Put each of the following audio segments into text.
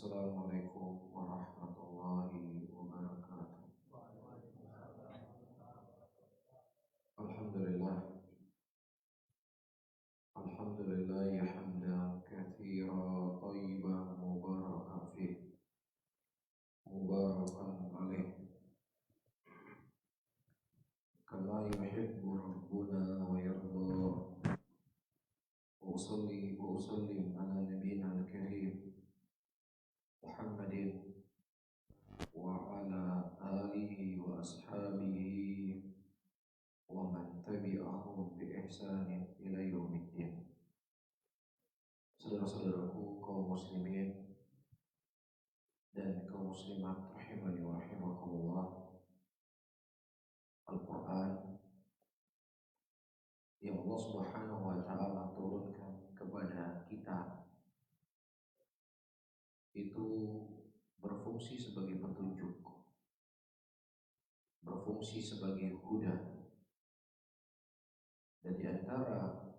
Assalamualaikum warahmatullahi wabarakatuh. Alhamdulillah. Alhamdulillah hamdan katsiran thayyiban mubarakan fih. Mubarakan alaih. Kama yuhibbu rabbuna wa yarda. Wa usalli wa usallim ala nabiyyina al-karim Muhammadin wa ala alihi wa ashabihi wa man tabi'ahum bi ihsanin ila yaumiddin. Saudara-saudaraku kaum muslimin dan kaum muslimat rahimani wa rahimakumullah, Al-Quran yang Allah Subhanahu wa ta'ala turunkan kepada kita itu berfungsi sebagai petunjuk, berfungsi sebagai huda. Dan di antara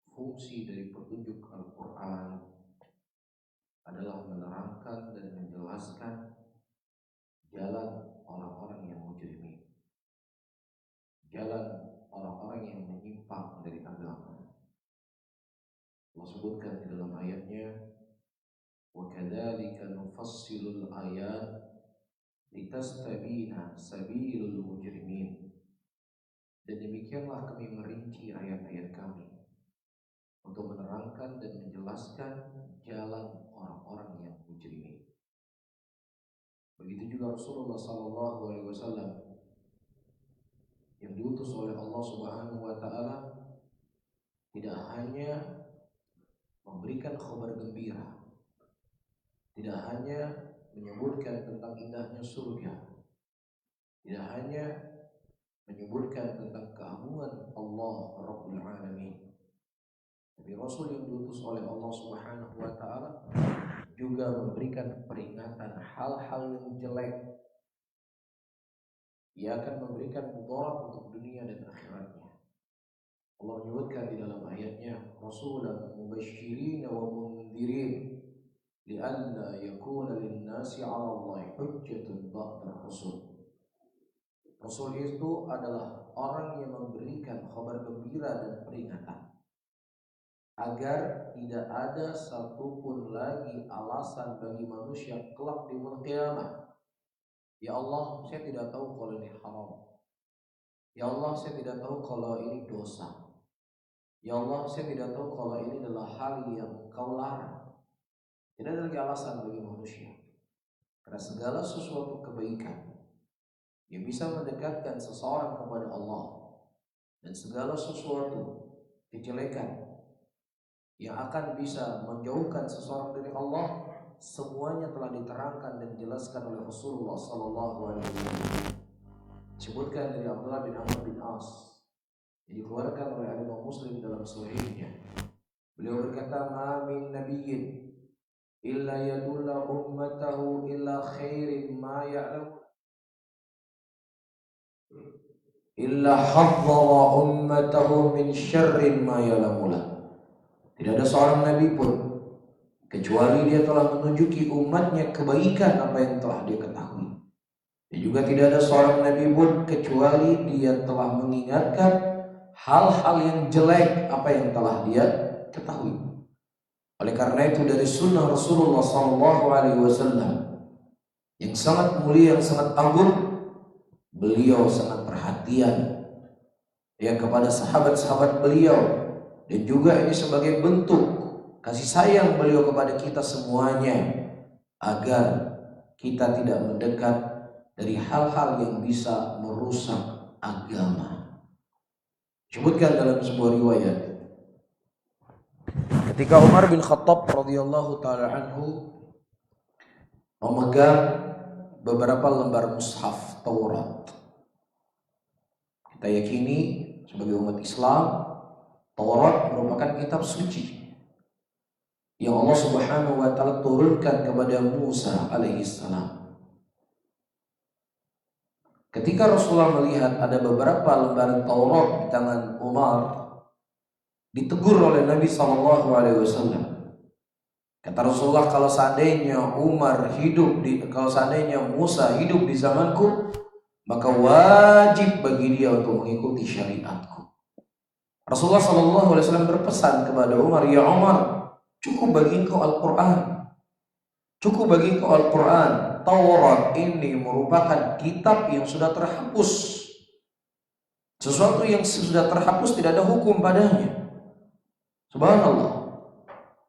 fungsi dari petunjuk Al-Quran adalah menerangkan dan menjelaskan jalan orang-orang yang mujrimin, jalan orang-orang yang menyimpang dari agama. Allah sebutkan di dalam ayatnya, وَكَذَلِكَ نُفَصِّلُ الْآيَاتِ لِتَسْتَبِينَ سَبِيلُ الْمُجْرِمِينَ. Dan demikianlah kami merinci ayat-ayat kami untuk menerangkan dan menjelaskan jalan orang-orang yang mujrimin. Begitu juga Rasulullah SAW yang diutus oleh Allah Subhanahu wa ta'ala tidak hanya memberikan kabar gembira, tidak hanya menyebutkan tentang indahnya surga, tidak hanya menyebutkan tentang keagungan Allah Rabbul Alamin, tapi Rasul yang diutus oleh Allah Subhanahu wa ta'ala juga memberikan peringatan hal-hal yang jelek. Ia akan memberikan mudarat untuk dunia dan akhiratnya. Allah menyebutkan di dalam ayatnya, Rasulan mubasysyirin wa mundhirin li'alla yakuna lin-nasi 'ala Allahi hujjatun ba'da rasul. Rasul itu adalah orang yang memberikan kabar gembira dan peringatan agar tidak ada satupun lagi alasan bagi manusia kelak di yaumul qiyamah. Ya Allah, saya tidak tahu kalau ini haram. Ya Allah, saya tidak tahu kalau ini dosa. Ya Allah, saya tidak tahu kalau ini adalah hal yang Engkau larang. Tidak ada lagi alasan bagi manusia. Karena segala sesuatu kebaikan yang bisa mendekatkan seseorang kepada Allah dan segala sesuatu kejelekan yang akan bisa menjauhkan seseorang dari Allah, semuanya telah diterangkan dan dijelaskan oleh Rasulullah SAW. Disebutkan dari Abdullah bin Amr bin As, yang dikeluarkan oleh Imam Muslim dalam sahihnya. Beliau berkata, "Ma min nabiyyin illa yadulla ummatahu illa khairin ma ya'lamun, illa hadzara ummatahu min syarrin ma ya'lamun." Tidak ada seorang nabi pun kecuali dia telah menunjuki umatnya kebaikan apa yang telah dia ketahui. Dan juga tidak ada seorang nabi pun kecuali dia telah mengingatkan hal-hal yang jelek apa yang telah dia ketahui. Oleh karena itu dari sunnah Rasulullah SAW yang sangat mulia, yang sangat agung, beliau sangat perhatian ya kepada sahabat-sahabat beliau. Dan juga ini sebagai bentuk kasih sayang beliau kepada kita semuanya, agar kita tidak mendekat dari hal-hal yang bisa merusak agama. Sebutkan dalam sebuah riwayat, ketika Umar bin Khattab radhiyallahu taala anhu memegang beberapa lembar mushaf Taurat. Kita yakini sebagai umat Islam, Taurat merupakan kitab suci yang Allah Subhanahu wa ta'ala turunkan kepada Musa alaihissalam. Ketika Rasulullah melihat ada beberapa lembaran Taurat di tangan Umar, ditegur oleh Nabi SAW. Kata Rasulullah, kalau seandainya Musa hidup di zamanku, maka wajib bagi dia untuk mengikuti syariatku. Rasulullah SAW berpesan kepada Umar, ya Umar, cukup bagi engkau Al-Quran. Cukup bagi engkau Al-Quran. Taurat ini merupakan kitab yang sudah terhapus. Sesuatu yang sudah terhapus tidak ada hukum padanya. Subhanallah.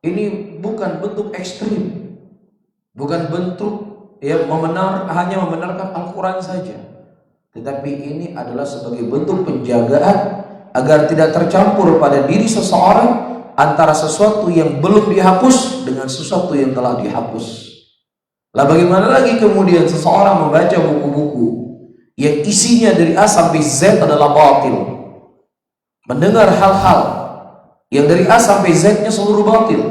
Ini bukan bentuk ekstrim, bukan bentuk hanya membenarkan Al-Quran saja, tetapi ini adalah sebagai bentuk penjagaan agar tidak tercampur pada diri seseorang antara sesuatu yang belum dihapus dengan sesuatu yang telah dihapus. Lah bagaimana lagi kemudian seseorang membaca buku-buku yang isinya dari A sampai Z adalah batil, mendengar hal-hal yang dari A sampai Z-nya seluruh batil,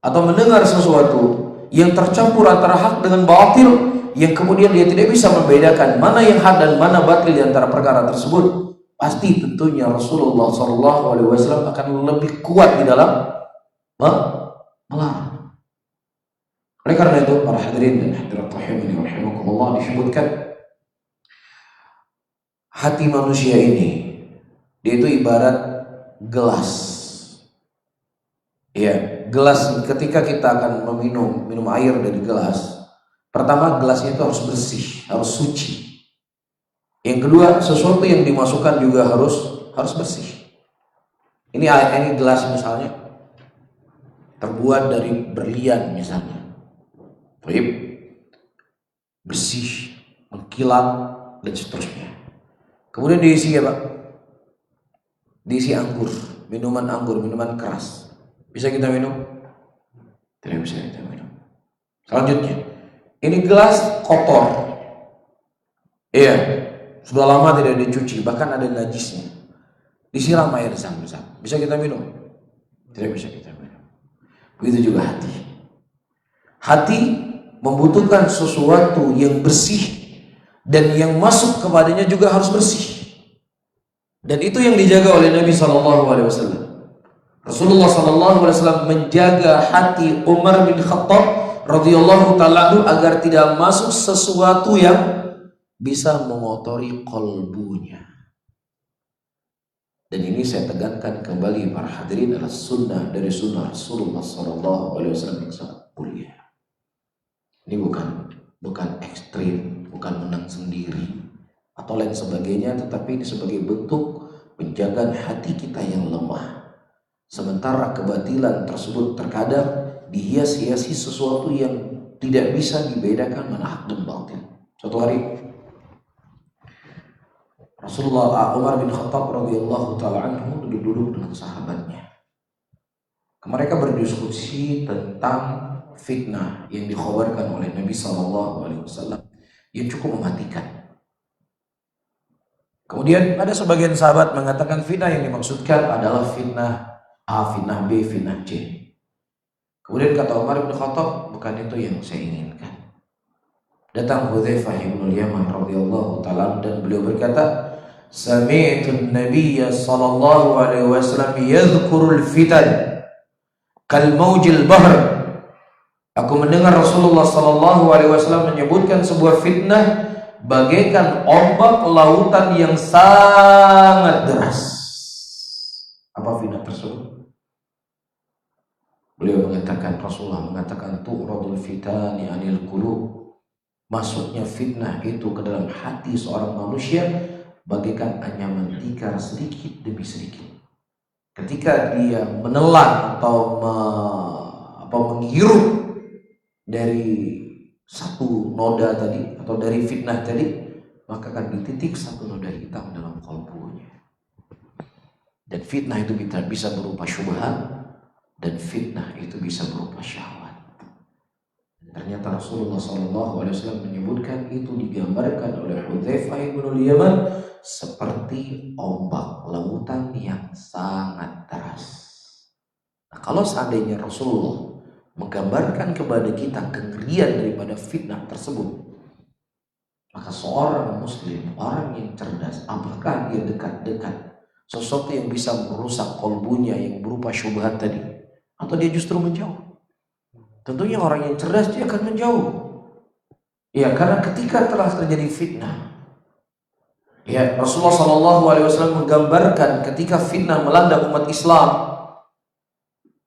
atau mendengar sesuatu yang tercampur antara hak dengan batil, yang kemudian dia tidak bisa membedakan mana yang hak dan mana batil di antara perkara tersebut, pasti tentunya Rasulullah SAW akan lebih kuat di dalam melarang. Oleh karena itu, para hadirin dan hadirat rahimani wa rahimakumullah, disebutkan hati manusia ini, dia itu ibarat gelas. Ya, gelas, ketika kita akan minum air dari gelas, pertama gelasnya itu harus bersih, harus suci. Yang kedua, sesuatu yang dimasukkan juga harus bersih. Ini gelas misalnya terbuat dari berlian misalnya, bersih, mengkilat dan seterusnya. Kemudian diisi apa? Diisi anggur, minuman keras. Bisa kita minum? Tidak bisa kita minum. Selanjutnya, ini gelas kotor. Iya, sudah lama tidak dicuci, bahkan ada najisnya. Disiram air zam-zam. Bisa kita minum? Tidak bisa kita minum. Begitu juga hati. Hati membutuhkan sesuatu yang bersih, dan yang masuk kepadanya juga harus bersih. Dan itu yang dijaga oleh Nabi SAW. Rasulullah SAW menjaga hati Umar bin Khattab radhiyallahu ta'ala agar tidak masuk sesuatu yang bisa mengotori qalbunya. Dan ini saya tegankan kembali para hadirin, adalah sunnah dari sunnah Rasulullah SAW yang sangat mulia. Ini bukan ekstrim, bukan menang sendiri atau lain sebagainya, tetapi ini sebagai bentuk penjagaan hati kita yang lemah. Sementara kebatilan tersebut terkadang dihias-hiasi sesuatu yang tidak bisa dibedakan mana hak dan batil. Suatu hari Rasulullah Umar bin Khattab radhiyallahu taala anhu duduk dengan sahabatnya. Mereka berdiskusi tentang fitnah yang dikhabarkan oleh Nabi SAW yang cukup mematikan. Kemudian ada sebagian sahabat mengatakan fitnah yang dimaksudkan adalah fitnah A, fitnah B, fitnah C. Kemudian kata Umar bin Khattab, bukan itu yang saya inginkan. Datang Hudzaifah bin Yaman radhiyallahu ta'ala dan beliau berkata, sami'tu an-nabiyya sallallahu alaihi wasallam yadhkurul fitan kal mawjil bahr. Aku mendengar Rasulullah sallallahu alaihi wasallam menyebutkan sebuah fitnah bagaikan ombak lautan yang sangat deras. Apa fitnah tersebut? Beliau mengatakan, Rasulullah mengatakan, tu'radul fitani anil qulub. Masuknya fitnah itu ke dalam hati seorang manusia bagaikan anyaman tikar sedikit demi sedikit. Ketika dia menelan atau menghirup dari satu noda tadi atau dari fitnah tadi, maka akan dititik satu noda hitam dalam kalbunya. Dan fitnah itu bisa berupa syubhat, dan fitnah itu bisa berupa syahwat. Ternyata Rasulullah SAW menyebutkan itu digambarkan oleh Hudzaifah bin Yaman seperti ombak lautan yang sangat deras. Nah, kalau seandainya Rasulullah menggambarkan kepada kita kengerian daripada fitnah tersebut, maka seorang muslim, orang yang cerdas, apakah dia dekat-dekat sesuatu yang bisa merusak kalbunya yang berupa syubhat tadi, atau dia justru menjauh? Tentunya orang yang cerdas dia akan menjauh. Ya, karena ketika telah terjadi fitnah, ya, Rasulullah SAW menggambarkan ketika fitnah melanda umat Islam,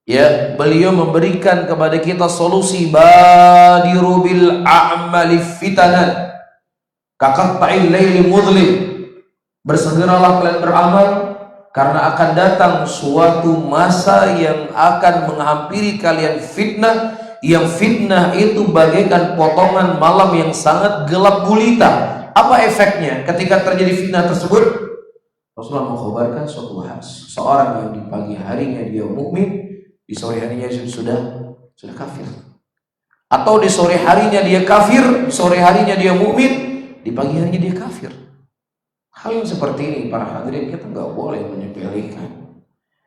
ya, beliau memberikan kepada kita solusi, badiru bil a'mali fitanan kaqatta'il laili mudlim. Bersegeralah kalian beramal, karena akan datang suatu masa yang akan menghampiri kalian fitnah, yang fitnah itu bagaikan potongan malam yang sangat gelap gulita. Apa efeknya ketika terjadi fitnah tersebut? Rasulullah mengkhabarkan suatu seorang yang di pagi harinya dia mukmin, di sore harinya sudah kafir. Atau di sore harinya dia kafir, di sore harinya dia mukmin, di pagi harinya dia kafir. Hal yang seperti ini para hadirin kita nggak boleh menyepelekan.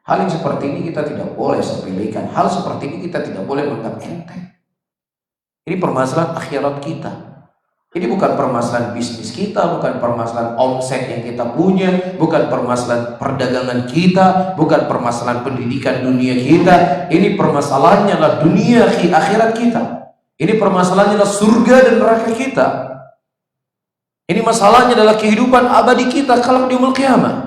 Hal yang seperti ini kita tidak boleh sepelekan. Hal seperti ini kita tidak boleh menganggap enteng. Ini permasalahan akhirat kita. Ini bukan permasalahan bisnis kita, bukan permasalahan omset yang kita punya, bukan permasalahan perdagangan kita, bukan permasalahan pendidikan dunia kita. Ini permasalahannya adalah dunia akhirat kita. Ini permasalahannya adalah surga dan neraka kita. Ini masalahnya adalah kehidupan abadi kita kalau di yaumul qiyamah.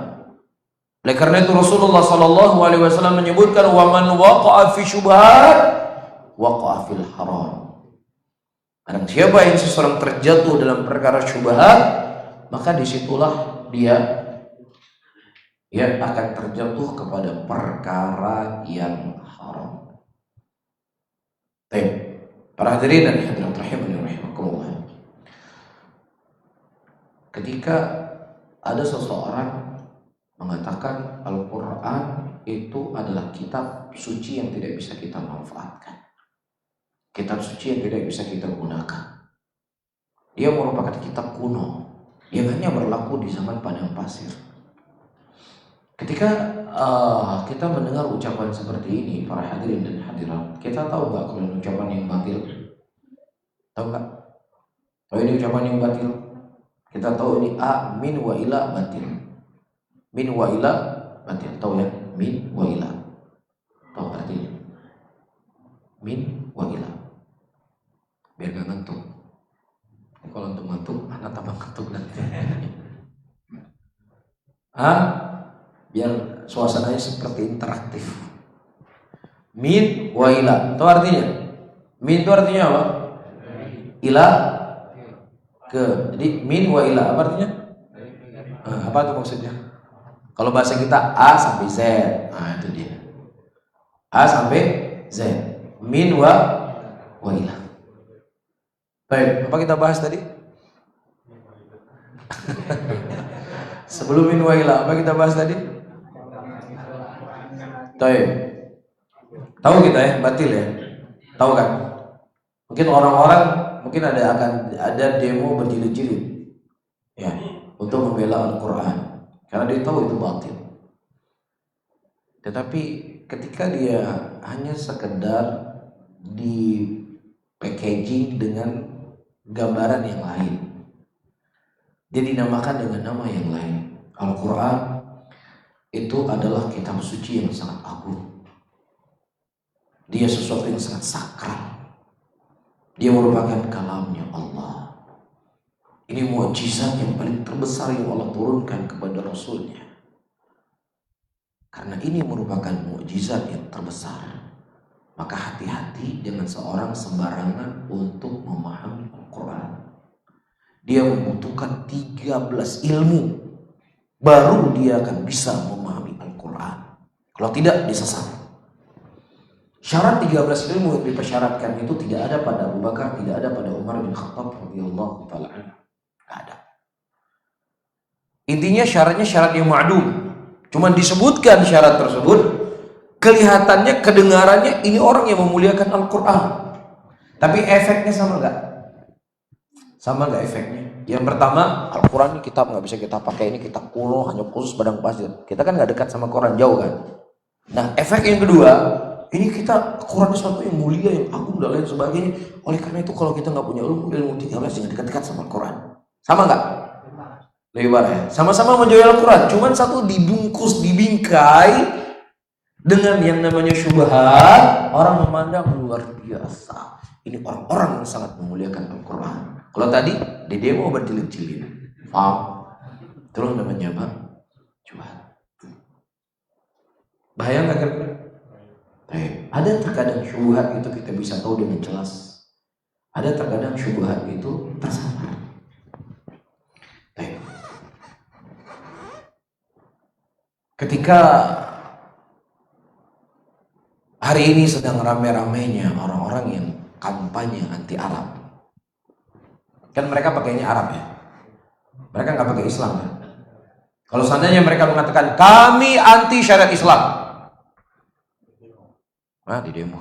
Oleh karena itu Rasulullah SAW menyebutkan, wa man waqa'a fi syubhat waqa'a fil haram. Dan siapa yang seseorang terjatuh dalam perkara syubhat, maka disitulah dia akan terjatuh kepada perkara yang haram. Baik, para hadirin dan hadirat rahimani rahimakumullah. Ketika ada seseorang mengatakan Al-Quran itu adalah kitab suci yang tidak bisa kita manfaatkan, kitab suci yang tidak bisa kita gunakan, dia merupakan kitab kuno yang hanya berlaku di zaman padang pasir. Ketika kita mendengar ucapan seperti ini, para hadirin dan hadirat, kita tahu nggak kalau ini ucapan yang batil? Tahu nggak? Tahu ini ucapan yang batil? Kita tahu ini min wa ila batil. Min wa ila batil. Tahu ya? Min wa ila. Tahu artinya? Min wa ila. Biar gak ngantuk. Kalau untuk ngantuk, anak tambah ngantuk nanti. Biar suasananya seperti interaktif. Min wa ila. Tahu artinya? Min itu artinya apa? Ila ke. Jadi min wa ila apa artinya? Apa itu maksudnya? Kalau bahasa kita A sampai Z. Nah itu dia. A sampai Z. Min wa ila. Baik, apa kita bahas tadi? Sebelum min wa ila, apa kita bahas tadi? Tahu kita ya, batil ya. Tahu kan? Mungkin orang-orang ada demo berjilid-jilid ya untuk membela Al-Quran karena dia tahu itu batil. Tetapi ketika dia hanya sekedar di packaging dengan gambaran yang lain, dia dinamakan dengan nama yang lain. Al-Quran itu adalah kitab suci yang sangat agung. Dia sesuatu yang sangat sakral. Dia merupakan kalamnya Allah. Ini mukjizat yang paling terbesar yang Allah turunkan kepada Rasulnya. Karena ini merupakan mukjizat yang terbesar, maka hati-hati jangan seorang sembarangan untuk memahami Al-Quran. Dia membutuhkan 13 ilmu baru dia akan bisa memahami Al-Quran. Kalau tidak, dia sesat. Syarat 13 ilmu yang dipersyaratkan itu tidak ada pada Abu Bakar, tidak ada pada Umar bin Khattab radhiyallahu taala anhu. Tidak ada. Intinya syaratnya syarat yang ma'dum. Cuma disebutkan syarat tersebut, kelihatannya, kedengarannya ini orang yang memuliakan Al-Quran. Tapi efeknya sama nggak? Sama nggak efeknya? Yang pertama, Al-Quran ini kitab nggak bisa kita pakai, ini kitab kuno, hanya khusus padang pasir. Kita kan nggak dekat sama Quran, jauh kan? Nah, efek yang kedua, ini kita Quran sesuatu yang mulia, yang agung dan lain sebagainya. Oleh karena itu kalau kita nggak punya ilmu 13 jangan dekat-dekat sama Al-Quran. Sama nggak? Lebih parah ya. Sama-sama menjual Al-Quran, cuman satu dibungkus, dibingkai Dengan yang namanya syubhat, orang memandang luar biasa. Ini orang-orang yang sangat memuliakan Al-Quran. Kalau tadi di demo berjilid-jilid, paham? Itulah namanya apa? Syubhat. Bahaya nggak kira-kira? Ada terkadang syubhat itu kita bisa tahu dengan jelas. Ada terkadang syubhat itu tersamar. Ketika hari ini sedang rame-ramenya orang-orang yang kampanye anti Arab, kan mereka pakainya Arab ya, mereka nggak pakai Islam ya. Kalau seandainya mereka mengatakan kami anti syariat Islam, nah di demo,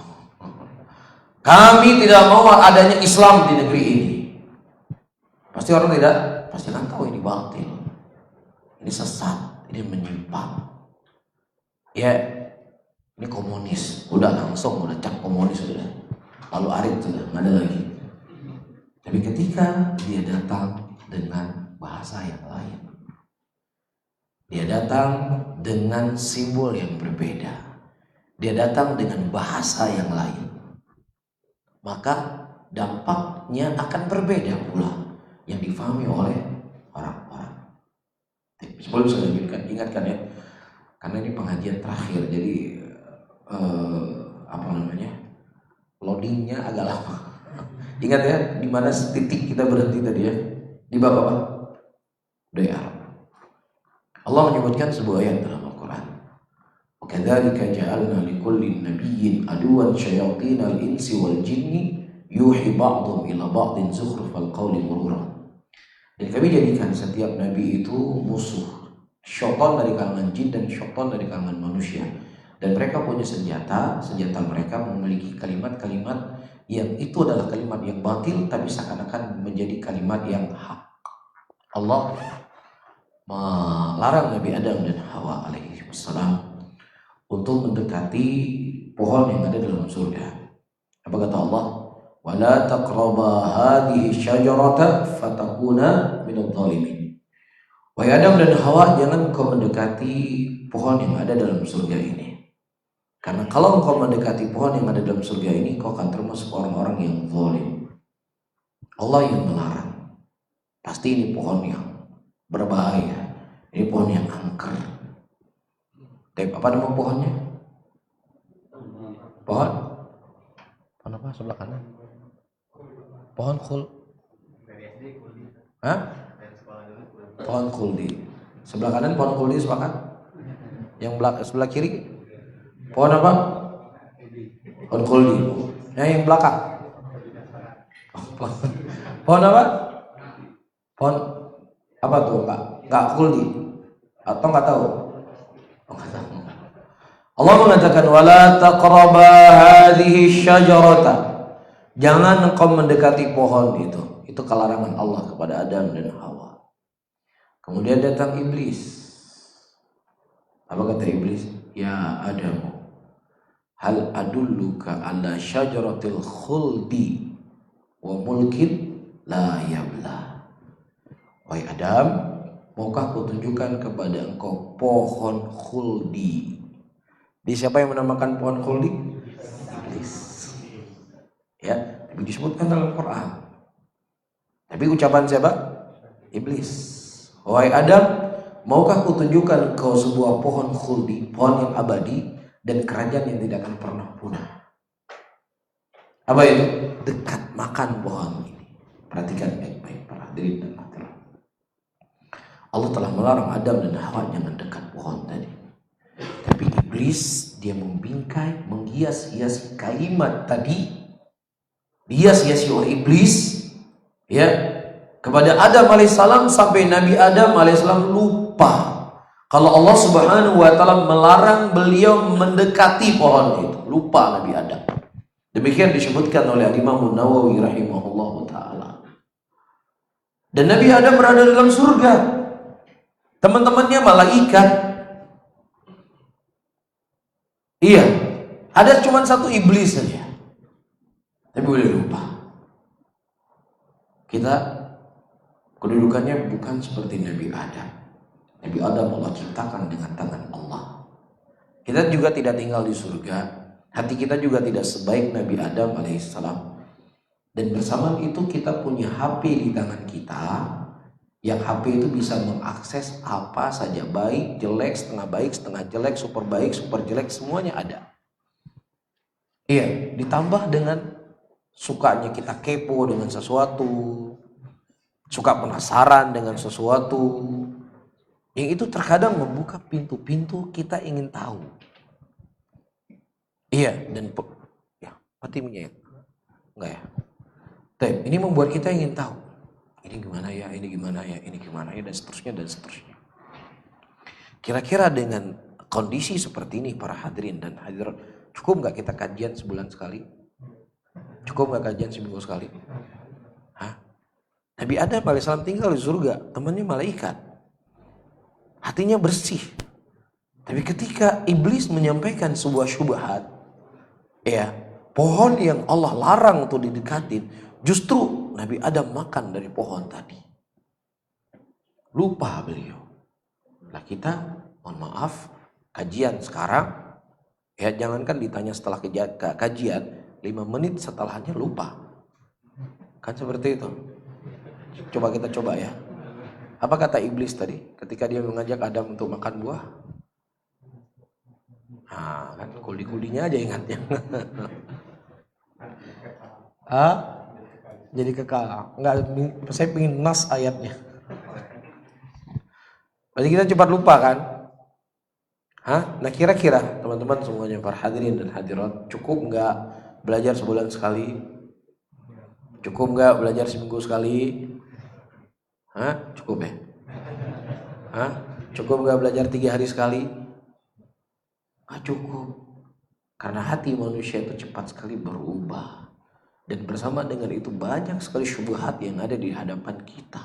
kami tidak mau adanya Islam di negeri ini, pasti orang pasti kan tahu ini batil, ini sesat, ini menyimpang. Ya, ini komunis, udah langsung udah cap komunis sudah, lalu arit sudah nggak ada lagi. Tapi ketika dia datang dengan bahasa yang lain, dia datang dengan simbol yang berbeda, dia datang dengan bahasa yang lain, maka dampaknya akan berbeda pula yang difahami oleh orang-orang. Sebelum saya ingatkan ya, karena ini pengajian terakhir, jadi loadingnya agak lama. Ingat ya, di mana titik kita berhenti tadi ya? Di bab apa? Doa. Allah menyebutkan sebuah ayat dalam Al-Quran. وَكَذَلِكَ جَعَلْنَا لِكُلِّ نَبِيٍّ عَدُوًّا شَيَاطِينَ الْإِنسِ وَالْجِنِّ يُوحِي بَعْضُهُمْ إِلَى بَعْضٍ زُخْرُفَ الْقَوْلِ غُرُورًا. Dan kami jadikan setiap nabi itu musuh, syaitan dari kalangan jin dan syaitan dari kalangan manusia. Dan mereka punya senjata mereka memiliki kalimat-kalimat yang itu adalah kalimat yang batil, tapi seakan-akan menjadi kalimat yang hak. Allah melarang Nabi Adam dan Hawa alaihi wassalam untuk mendekati pohon yang ada dalam surga. Apa kata Allah? وَلَا تَقْرَبَا هَذِهِ الشَّجَرَةَ فَتَكُونَا مِنَ الظَّالِمِينَ. Wahai Adam dan Hawa, jangan engkau mendekati pohon yang ada dalam surga ini. Karena kalau engkau mendekati pohon yang ada dalam surga ini, kau akan termasuk orang-orang yang zalim. Allah yang melarang. Pasti ini pohon yang berbahaya. Ini pohon yang angker. Tapi apa nama pohonnya? Pohon apa sebelah kanan? Pohon khul. Hah? Pohon khuldi. Sebelah kanan pohon khuldi sepakat? Yang sebelah kiri? Pohon apa? Pohon khuldi. Yang belakang? Pohon apa? Pohon apa tuh Pak? Enggak khuldi? Atau enggak tahu? Enggak tahu. Allah mengatakan wala taqraba hadhihi syajarata. Jangan engkau mendekati pohon itu. Itu kelarangan Allah kepada Adam dan Hawa. Kemudian datang iblis. Apa kata iblis? Ya Adam, hal adulluka ala syajaratil khuldi wa mulkin la yabla. Wahai Adam, maukah aku tunjukkan kepada engkau pohon khuldi? Di siapa yang menamakan pohon khuldi? Iblis. Ya, tapi disebutkan dalam Quran. Tapi ucapan siapa? Iblis. Wahai Adam, maukah aku tunjukkan engkau sebuah pohon khuldi, pohon yang abadi dan kerajaan yang tidak akan pernah punah. Apa itu? Dekat makan pohon ini. Perhatikan baik-baik para hadirin dan hadirat. Allah telah melarang Adam dan Hawa jangan dekat pohon tadi. Tapi iblis dia membingkai, menghias-hiasi kalimat tadi. Dihias-hiasi oleh iblis ya kepada Adam alaihissalam sampai Nabi Adam alaihissalam lupa kalau Allah subhanahu wa ta'ala melarang beliau mendekati pohon itu. Lupa Nabi Adam. Demikian disebutkan oleh Imam Nawawi rahimahullah ta'ala. Dan Nabi Adam berada dalam surga. Teman-temannya malaikat. Iya, ada cuma satu iblis saja. Tapi boleh lupa. Kita kedudukannya bukan seperti Nabi Adam. Nabi Adam Allah ciptakan dengan tangan Allah. Kita juga tidak tinggal di surga. Hati kita juga tidak sebaik Nabi Adam alaihissalam. Dan bersamaan itu kita punya HP di tangan kita, yang HP itu bisa mengakses apa saja, baik, jelek, setengah jelek, super jelek, semuanya ada. Iya, ditambah dengan sukanya kita kepo dengan sesuatu, suka penasaran dengan sesuatu, yang itu terkadang membuka pintu-pintu kita ingin tahu. Iya, dan ya, mati menyayat. Enggak ya? Ini membuat kita ingin tahu. Ini gimana ya, ini gimana ya, ini gimana ya, dan seterusnya, dan seterusnya. Kira-kira dengan kondisi seperti ini para hadirin dan hadirat, cukup nggak kita kajian sebulan sekali? Cukup nggak kajian seminggu sekali? Hah? Nabi Adam alaihissalam tinggal di surga, temannya malaikat. Hatinya bersih. Tapi ketika iblis menyampaikan sebuah syubhat, ya, pohon yang Allah larang untuk didekatin, justru Nabi Adam makan dari pohon tadi. Lupa beliau. Nah kita, mohon maaf, kajian sekarang, ya jangankan ditanya setelah kajian, 5 menit setelahnya lupa. Kan seperti itu. Coba kita coba ya. Apa kata iblis tadi ketika dia mengajak Adam untuk makan buah? Nah kan kuli-kulinya aja ingatnya. Jadi kekal. Enggak, saya pengen nas ayatnya. Berarti kita cepat lupa kan? Nah kira-kira teman-teman semuanya, para hadirin dan hadirat, cukup nggak belajar sebulan sekali? Cukup nggak belajar seminggu sekali? Cukup ya? Cukup nggak belajar 3 hari sekali? Cukup. Karena hati manusia itu cepat sekali berubah. Dan bersama dengan itu banyak sekali syubhat yang ada di hadapan kita.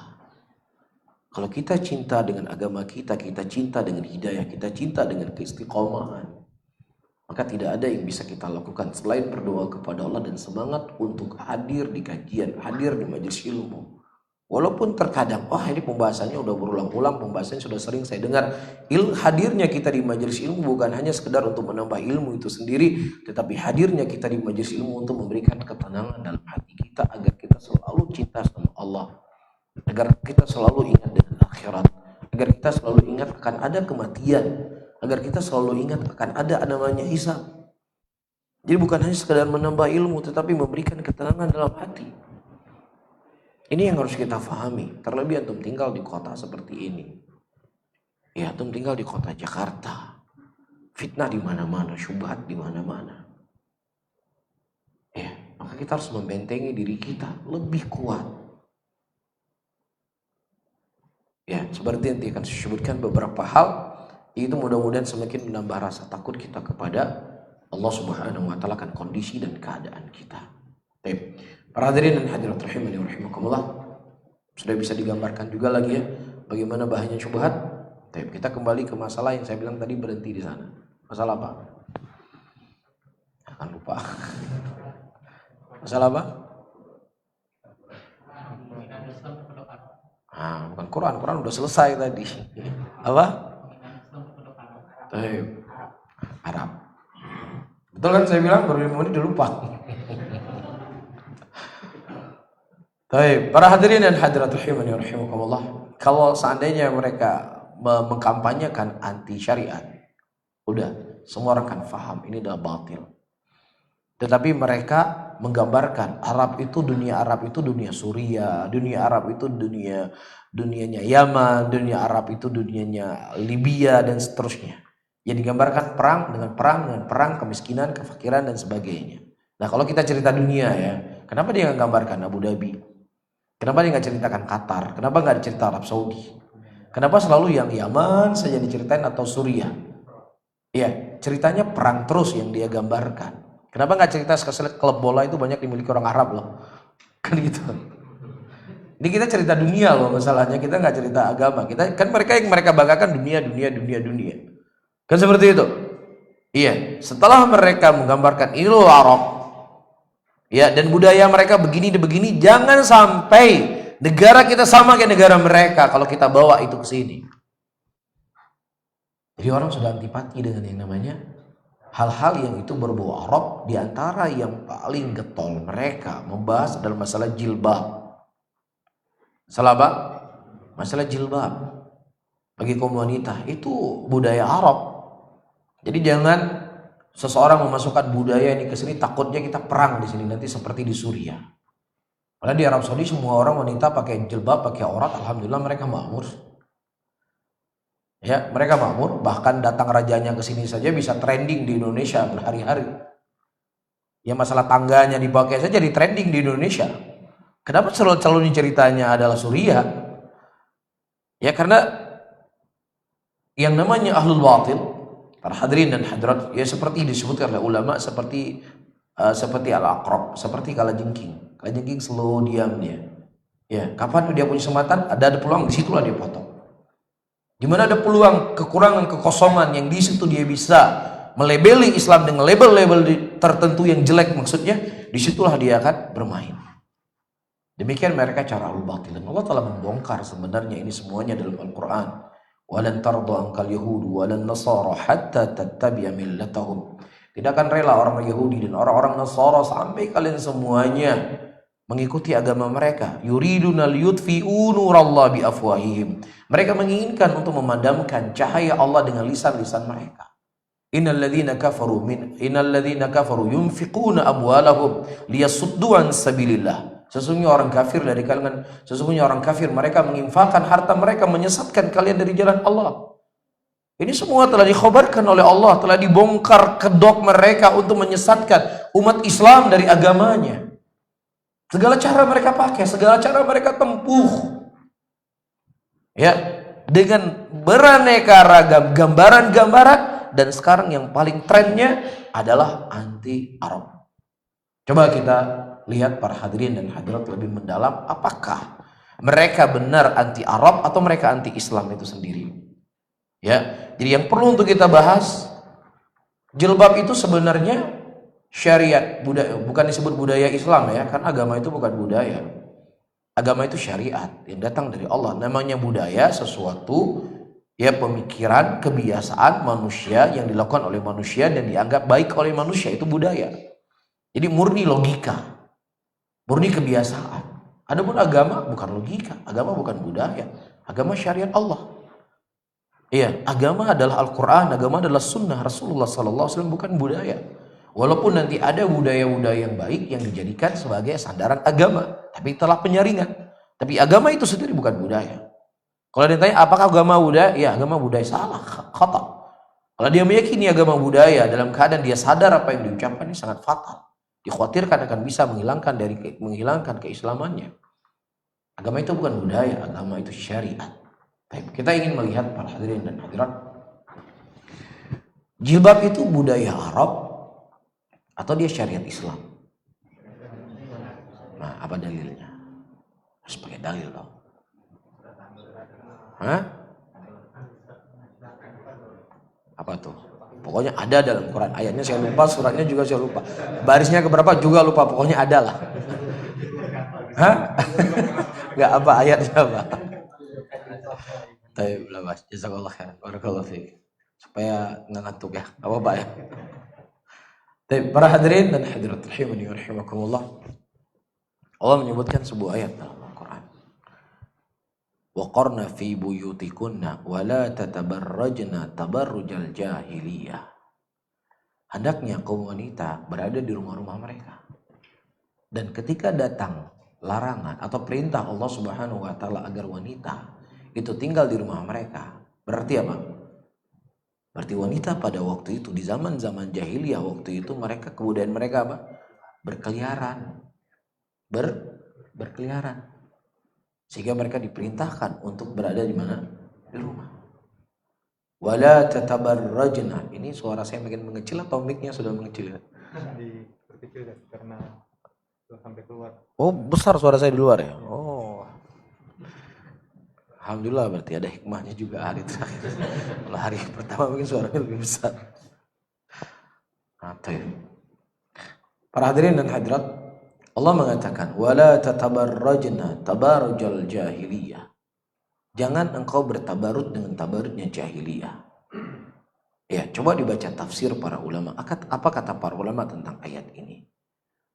Kalau kita cinta dengan agama kita, kita cinta dengan hidayah, kita cinta dengan keistiqomahan, maka tidak ada yang bisa kita lakukan selain berdoa kepada Allah dan semangat untuk hadir di kajian, hadir di majelis ilmu. Walaupun terkadang, ini pembahasannya udah berulang-ulang, pembahasannya sudah sering saya dengar. Hadirnya kita di majelis ilmu bukan hanya sekedar untuk menambah ilmu itu sendiri, tetapi hadirnya kita di majelis ilmu untuk memberikan ketenangan dalam hati kita agar kita selalu cinta sama Allah, agar kita selalu ingat dengan akhirat, agar kita selalu ingat akan ada kematian, agar kita selalu ingat akan ada namanya hisab. Jadi bukan hanya sekedar menambah ilmu, tetapi memberikan ketenangan dalam hati. Ini yang harus kita pahami. Terlebih antum tinggal di kota seperti ini. Ya, antum tinggal di kota Jakarta. Fitnah di mana-mana, syubhat di mana-mana. Ya, maka kita harus membentengi diri kita lebih kuat. Ya, seperti yang akan saya sebutkan beberapa hal, itu mudah-mudahan semakin menambah rasa takut kita kepada Allah Subhanahu wa taala akan kondisi dan keadaan kita. Baik. Para hadirin dan hadirat rahimani wa rahimakumullah, sudah bisa digambarkan juga lagi ya bagaimana bahayanya syubhat. Baik, kita kembali ke masalah yang saya bilang tadi, berhenti di sana. Masalah apa? Akan lupa. Masalah apa? Bukan Quran. Quran udah selesai tadi. Apa? Arab. Betul kan saya bilang baru 5 menit udah lupa. Para hadirin dan hadirat rahimani wa rahimakumullah, kalau seandainya mereka mengkampanyekan anti syariat, udah semua orang kan paham ini adalah batil. Tetapi mereka menggambarkan dunia Arab itu dunia Suriah, dunia Arab itu dunianya Yaman, dunia Arab itu dunianya Libya dan seterusnya. Yang digambarkan perang, kemiskinan, kefakiran dan sebagainya. Nah, kalau kita cerita dunia ya, kenapa dia nggak gambarkan Abu Dhabi? Kenapa dia nggak ceritakan Qatar? Kenapa nggak dicerita Arab Saudi? Kenapa selalu yang Yaman saja diceritain atau Suriah? Iya, ceritanya perang terus yang dia gambarkan. Kenapa nggak cerita klub bola itu banyak dimiliki orang Arab loh? Kan gitu. Ini kita cerita dunia loh masalahnya, kita nggak cerita agama. Kita kan mereka banggakan dunia. Kan seperti itu. Iya, setelah mereka menggambarkan ini loh Arab, ya, dan budaya mereka begini, jangan sampai negara kita sama kayak negara mereka kalau kita bawa itu ke sini. Jadi orang sudah antipati dengan yang namanya hal-hal yang itu berbau Arab. Di antara yang paling getol mereka membahas adalah masalah jilbab. Masalah apa? Masalah jilbab bagi kaum wanita itu budaya Arab. Jadi jangan seseorang memasukkan budaya ini ke sini, takutnya kita perang di sini nanti seperti di Suriah. Karena di Arab Saudi semua orang wanita pakai jilbab, pakai aurat, alhamdulillah mereka makmur. Ya, mereka makmur, bahkan datang rajanya ke sini saja bisa trending di Indonesia berhari-hari. Ya masalah tangganya dipakai saja di trending di Indonesia. Kenapa selalu ceritanya adalah Suriah? Ya karena yang namanya ahlul batil, para hadirin dan hadirat, ya seperti disebutkan oleh ulama seperti al-aqrab, seperti kalajengking. Kalajengking selalu diam dia. Ya, kapan dia punya kesempatan, ada peluang, disitulah dia potong. Di mana ada peluang, kekurangan, kekosongan yang di situ dia bisa melebeli Islam dengan label-label tertentu yang jelek, maksudnya disitulah dia akan bermain. Demikian mereka cara al-batil. Dan Allah telah membongkar sebenarnya ini semuanya dalam Al-Quran. Walan tardu ankal yahudu walan nasara hatta tattabi'a millatahum. Tidak akan rela orang Yahudi dan orang-orang Nasara sampai kalian semuanya mengikuti agama mereka. Yuriduna liyutfi'u nurallah biafwahihim. Mereka menginginkan untuk memadamkan cahaya Allah dengan lisan-lisan mereka. Innalladzina kafaru yunfiquna amwalahum liyasuddu an sabilillah. Sesungguhnya orang kafir mereka menginfakkan harta mereka menyesatkan kalian dari jalan Allah. Ini semua telah dikhabarkan oleh Allah, telah dibongkar kedok mereka untuk menyesatkan umat Islam dari agamanya. Segala cara mereka pakai, segala cara mereka tempuh. Ya, dengan beraneka ragam gambaran-gambaran, dan sekarang yang paling trennya adalah anti Arab. Coba kita lihat para hadirin dan hadirat lebih mendalam, apakah mereka benar anti Arab atau mereka anti Islam itu sendiri. Ya, jadi yang perlu untuk kita bahas, jilbab itu sebenarnya syariat, bukan disebut budaya Islam ya, karena agama itu bukan budaya. Agama itu syariat yang datang dari Allah. Namanya budaya sesuatu ya pemikiran, kebiasaan manusia yang dilakukan oleh manusia dan dianggap baik oleh manusia, itu budaya. Jadi murni logika, murni kebiasaan. Adapun agama bukan logika, agama bukan budaya, agama syariat Allah. Iya, agama adalah Al-Quran, agama adalah sunnah Rasulullah SAW, bukan budaya. Walaupun nanti ada budaya-budaya yang baik yang dijadikan sebagai sandaran agama, tapi telah penyaringan. Tapi agama itu sendiri bukan budaya. Kalau ditanya apakah agama budaya? Ya, agama budaya, salah, khata. Kalau dia meyakini agama budaya dalam keadaan dia sadar apa yang diucapkan, ini sangat fatal. Dikhawatirkan akan bisa menghilangkan keislamannya. Agama itu bukan budaya, agama itu syariat. Kita ingin melihat para hadirin dan hadirat, jilbab itu budaya Arab atau dia syariat Islam? Nah, apa dalilnya? Harus pakai dalil dong. Hah? Apa tuh? Pokoknya ada dalam Quran. Ayatnya saya lupa, suratnya juga saya lupa. Barisnya keberapa juga lupa, pokoknya ada lah. Hah? Enggak apa ayatnya apa? Tayyib lah Mas, jazakallah khair, barakallahu fiik. Supaya enggak ngantuk ya, apa-apa ya. Tayyib, para hadirin dan hadirat rahimani wa rahimakumullah. Allah menyebutkan sebuah ayat dalam Al-Qur'an. Wa qarna fi buyutikunna wa la tatabarrajna tabarrujal jahiliyah. Hendaknya kaum wanita berada di rumah-rumah mereka. Dan ketika datang larangan atau perintah Allah Subhanahu wa taala agar wanita itu tinggal di rumah mereka, berarti apa? Berarti wanita pada waktu itu, di zaman-zaman jahiliyah waktu itu, mereka, kebudayaan mereka apa? Berkeliaran. Berkeliaran. Sehingga mereka diperintahkan untuk berada di mana? Di rumah. Wala tatabarrajna. Ini suara saya makin mengecil atau mic-nya sudah mengecil? Diperkecil karena sampai keluar. Oh, besar suara saya di luar ya? Oh. Alhamdulillah, berarti ada hikmahnya juga hari terakhir. Kalau hari pertama mungkin suaranya lebih besar. Para hadirin dan hadirat, Allah mengatakan, wala tatabarrajna tabarrujal jahiliyah. Jangan engkau bertabarut dengan tabarutnya jahiliyah. Ya, coba dibaca tafsir para ulama. Apa kata para ulama tentang ayat ini?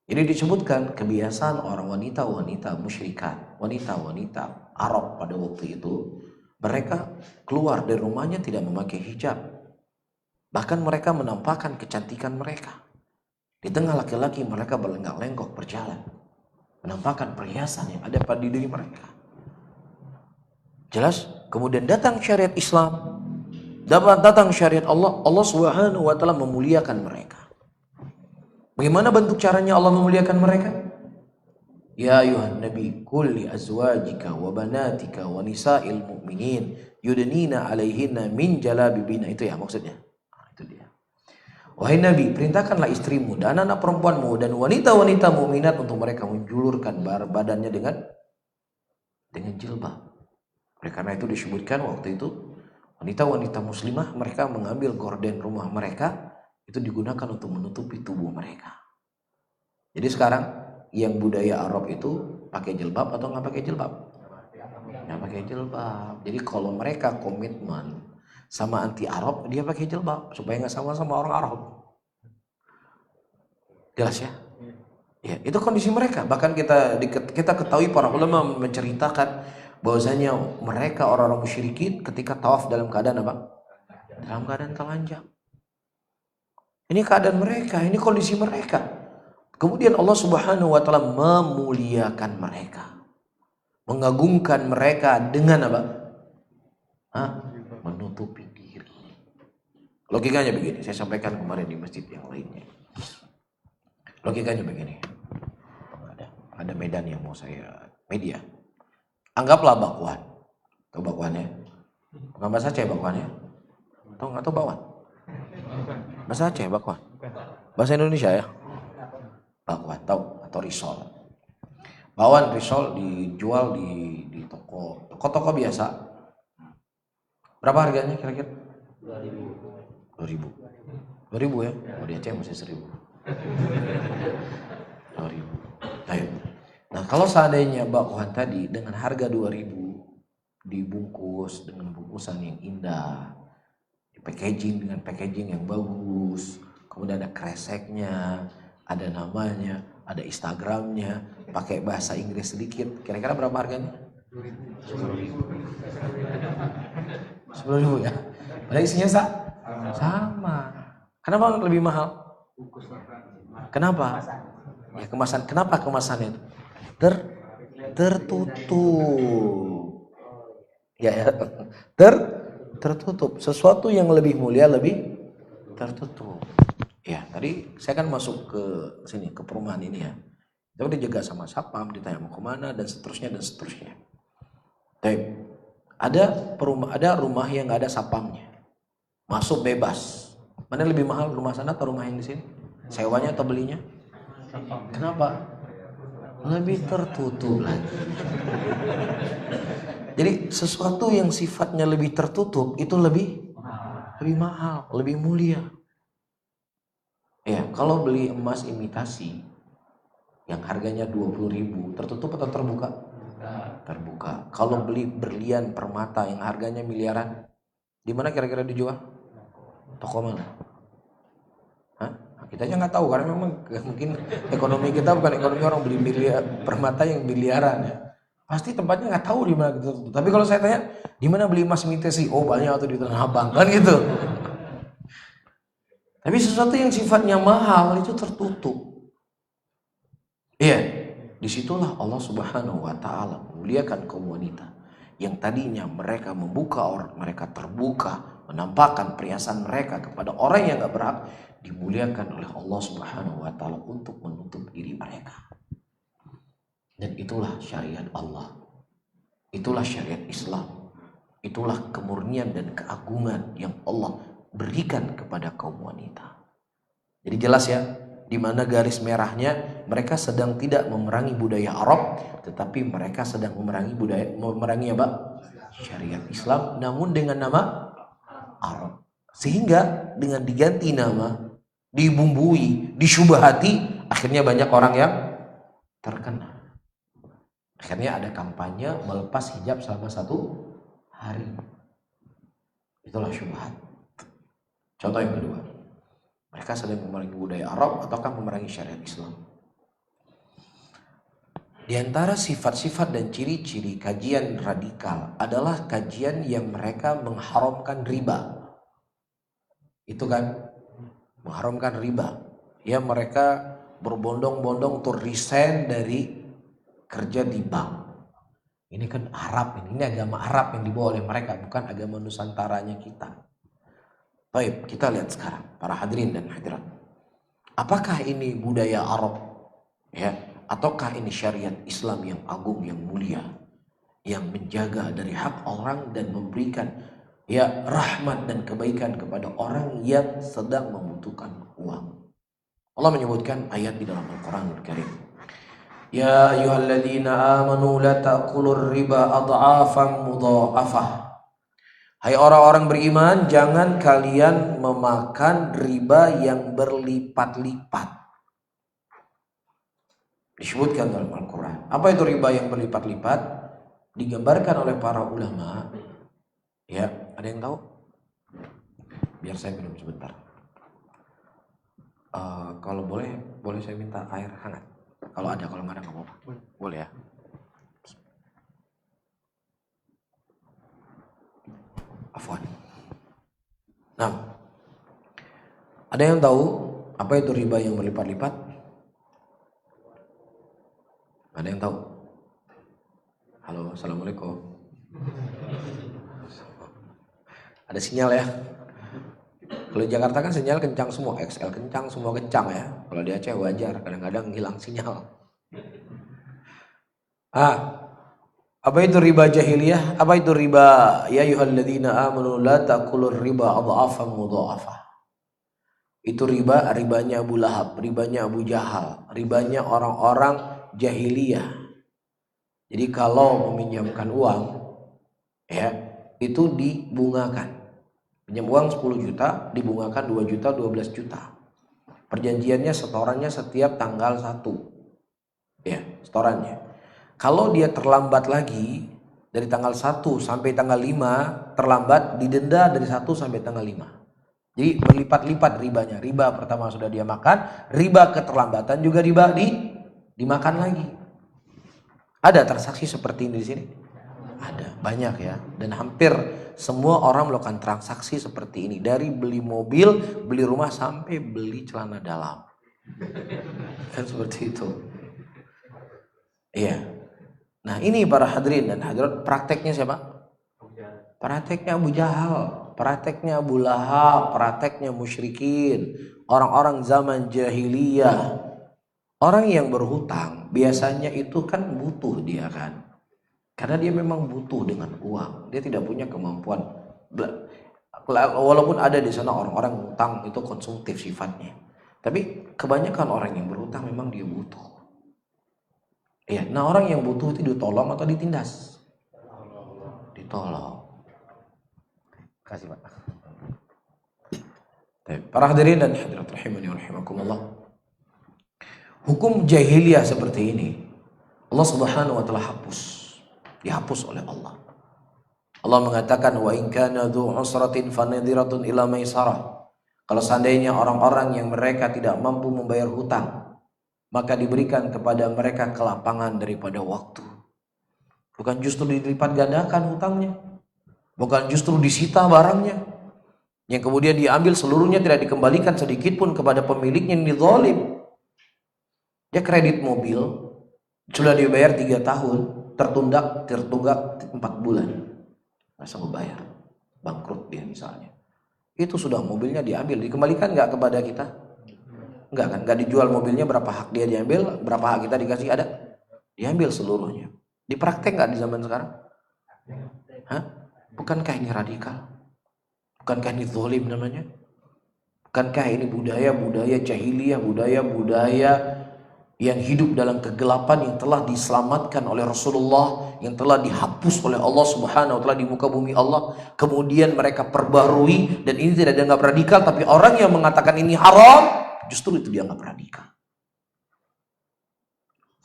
Jadi disebutkan kebiasaan orang wanita-wanita musyrikat, wanita-wanita Arab pada waktu itu, mereka keluar dari rumahnya tidak memakai hijab. Bahkan mereka menampakkan kecantikan mereka. Di tengah laki-laki mereka berlenggak-lenggok berjalan, menampakkan perhiasan yang ada pada diri mereka. Jelas? Kemudian datang syariat Islam, datang syariat Allah, Allah Subhanahu wa taala memuliakan mereka. Bagaimana bentuk caranya Allah memuliakan mereka? Ya ayuhan nabi qul li azwajika wa banatika wa nisa'il mu'minin yudnina 'alaihinna min jalabibina. Itu ya maksudnya. Itu dia. Wahai nabi, perintahkanlah istrimu dan anak perempuanmu dan wanita-wanita mukminat untuk mereka menjulurkan badannya dengan jilbab. Oleh karena itu disebutkan waktu itu wanita-wanita muslimah mereka mengambil gorden rumah mereka itu digunakan untuk menutupi tubuh mereka. Jadi sekarang yang budaya Arab itu pakai jilbab atau nggak pakai jilbab? Nggak pakai jilbab. Jadi kalau mereka komitmen sama anti Arab, dia pakai jilbab supaya nggak sama orang Arab. Jelas ya? Ya, itu kondisi mereka. Bahkan kita ketahui para ulama menceritakan bahwasanya mereka orang-orang musyrikin ketika tawaf dalam keadaan apa? Dalam keadaan telanjang. Ini keadaan mereka, ini kondisi mereka. Kemudian Allah Subhanahu wa taala memuliakan mereka. Mengagungkan mereka dengan apa? Menutupi diri. Logikanya begini, saya sampaikan kemarin di masjid yang lainnya. Logikanya begini. Ada medan yang mau saya media. Anggaplah bakwan. Tahu bakwannya? Bukan bahasa Aceh bakwannya. Tahu nggak tahu bakwan? Bahasa Aceh bakwan. Bahasa Indonesia ya? Bakwan, tahu? Atau risol. Bakwan risol dijual di toko biasa. Berapa harganya kira-kira? 2.000 ya? Oh, di Aceh masih 1.000. 2.000. Ayo. Nah, kalau seandainya bakwan tadi dengan harga 2.000 dibungkus dengan bungkusan yang indah, di packaging dengan packaging yang bagus, kemudian ada kreseknya, ada namanya, ada Instagramnya, pakai bahasa Inggris sedikit, kira-kira berapa harganya? 10.000 ya? Padahal isinya sama. Kenapa lebih mahal? Kenapa? Ya kemasan. Kenapa kemasannya itu? Tertutup. Ya. Tertutup. Sesuatu yang lebih mulia lebih tertutup. Ya, tadi saya kan masuk ke sini, ke perumahan ini ya. Itu dijaga sama satpam, ditanya mau kemana dan seterusnya. Baik. Ada rumah yang nggak ada satpamnya. Masuk bebas. Mana lebih mahal, rumah sana atau rumah yang di sini? Sewanya atau belinya? Kenapa? Lebih tertutup lagi. Jadi sesuatu yang sifatnya lebih tertutup itu lebih mahal, lebih mulia. Ya, kalau beli emas imitasi yang harganya 20.000, tertutup atau terbuka? Terbuka. Kalau beli berlian permata yang harganya miliaran, di mana kira-kira dijual? Toko mana? Kita aja nggak tahu karena memang mungkin ekonomi kita bukan ekonomi orang beli permata yang miliaran ya. Pasti tempatnya nggak tahu di mana gitu. Tapi kalau saya tanya di mana beli emas imitasi, oh banyak atau di Tanah Abang kan gitu. Tapi sesuatu yang sifatnya mahal itu tertutup. Iya, disitulah Allah Subhanahu wa taala memuliakan kaum wanita yang tadinya mereka mereka terbuka, menampakkan perhiasan mereka kepada orang yang gak berhak, dimuliakan oleh Allah Subhanahu wa taala untuk menutup diri mereka. Dan itulah syariat Allah. Itulah syariat Islam. Itulah kemurnian dan keagungan yang Allah berikan kepada kaum wanita. Jadi jelas ya, di mana garis merahnya, mereka sedang tidak memerangi budaya Arab, tetapi mereka sedang memerangi apa? Syariat Islam, namun dengan nama Arab. Sehingga dengan diganti nama, dibumbui, disyubhati, akhirnya banyak orang yang terkena. Akhirnya ada kampanye melepas hijab selama 1 hari. Itulah syubhat. Contoh yang kedua, mereka sedang memerangi budaya Arab ataukah memerangi syariat Islam. Di antara sifat-sifat dan ciri-ciri kajian radikal adalah kajian yang mereka mengharamkan riba. Itu kan, mengharamkan riba. Ya, mereka berbondong-bondong untuk resign dari kerja di bank. Ini kan Arab, ini agama Arab yang dibawa oleh mereka, bukan agama Nusantaranya kita. Baik, kita lihat sekarang para hadirin dan hadirat. Apakah ini budaya Arab? Ya, ataukah ini syariat Islam yang agung, yang mulia, yang menjaga dari hak orang dan memberikan ya rahmat dan kebaikan kepada orang yang sedang membutuhkan uang. Allah menyebutkan ayat di dalam Al-Quranul Karim. Ya ayyuhalladzina amanu la ta'kulur riba adha'afan mudha'afah. Hai orang-orang beriman, jangan kalian memakan riba yang berlipat-lipat. Disebutkan dalam Al-Quran. Apa itu riba yang berlipat-lipat? Digambarkan oleh para ulama. Ya, ada yang tahu? Biar saya minum sebentar. Kalau boleh saya minta air hangat. Kalau ada, kalau nggak ada nggak apa-apa. Boleh ya. Afwan. Nah, ada yang tahu apa itu riba yang berlipat-lipat? Ada yang tahu? Halo, assalamualaikum. Ada sinyal ya? Kalau di Jakarta kan sinyal kencang semua, XL kencang, semua kencang ya. Kalau di Aceh wajar, kadang-kadang hilang sinyal. Apa itu riba jahiliyah? Apa itu riba? Ya ayyuhalladzina amanu la ta'kulur riba adha'afan mudha'afah. Itu riba, ribanya Abu Lahab, ribanya Abu Jahal, ribanya orang-orang jahiliyah. Jadi kalau meminjamkan uang, ya itu dibungakan. Pinjam uang 10 juta, dibungakan 2 juta, 12 juta. Perjanjiannya setorannya setiap tanggal 1. Ya, setorannya. Kalau dia terlambat lagi dari tanggal 1 sampai tanggal 5, terlambat didenda dari 1 sampai tanggal 5. Jadi berlipat-lipat ribanya. Riba pertama sudah dia makan, riba keterlambatan juga dimakan lagi. Ada transaksi seperti ini di sini? Ada, banyak ya. Dan hampir semua orang melakukan transaksi seperti ini. Dari beli mobil, beli rumah, sampai beli celana dalam. Kan seperti itu. Iya. Nah ini para hadirin dan hadirat, prakteknya siapa? Prakteknya Abu Jahal, prakteknya Abu Lahab, prakteknya musyrikin, orang-orang zaman jahiliyah. Orang yang berhutang biasanya itu kan butuh dia kan. Karena dia memang butuh dengan uang. Dia tidak punya kemampuan. Walaupun ada di sana orang-orang hutang itu konsumtif sifatnya. Tapi kebanyakan orang yang berhutang memang dia butuh. Ya, nah orang yang butuh itu ditolong atau ditindas? Ditolong. Kasih Pak. Para hadirin dan hadirat rahimani wa rahimakumullah. Hukum jahiliyah seperti ini Allah Subhanahu wa taala dihapus oleh Allah. Allah mengatakan wa in kana dzu usratin fanadhiratun ila maisarah. Kalau seandainya orang-orang yang mereka tidak mampu membayar hutang, maka diberikan kepada mereka kelapangan daripada waktu. Bukan justru dilipat gandakan hutangnya, bukan justru disita barangnya, yang kemudian diambil seluruhnya, tidak dikembalikan sedikit pun kepada pemiliknya yang zalim. Dia kredit mobil sudah dibayar 3 tahun, tertunggak 4 bulan, nggak sanggup bayar, bangkrut dia misalnya. Itu sudah mobilnya diambil, dikembalikan nggak kepada kita? Enggak kan, nggak dijual mobilnya, berapa hak dia diambil, berapa hak kita dikasih, ada? Diambil seluruhnya. Dipraktek nggak di zaman sekarang? Hah? Bukankah ini radikal? Bukankah ini zalim namanya? Bukankah ini budaya jahiliyah, budaya yang hidup dalam kegelapan, yang telah diselamatkan oleh Rasulullah, yang telah dihapus oleh Allah Subhanahu wa taala di muka bumi Allah, kemudian mereka perbarui, dan ini tidak dianggap radikal, tapi orang yang mengatakan ini haram justru itu dianggap radikal.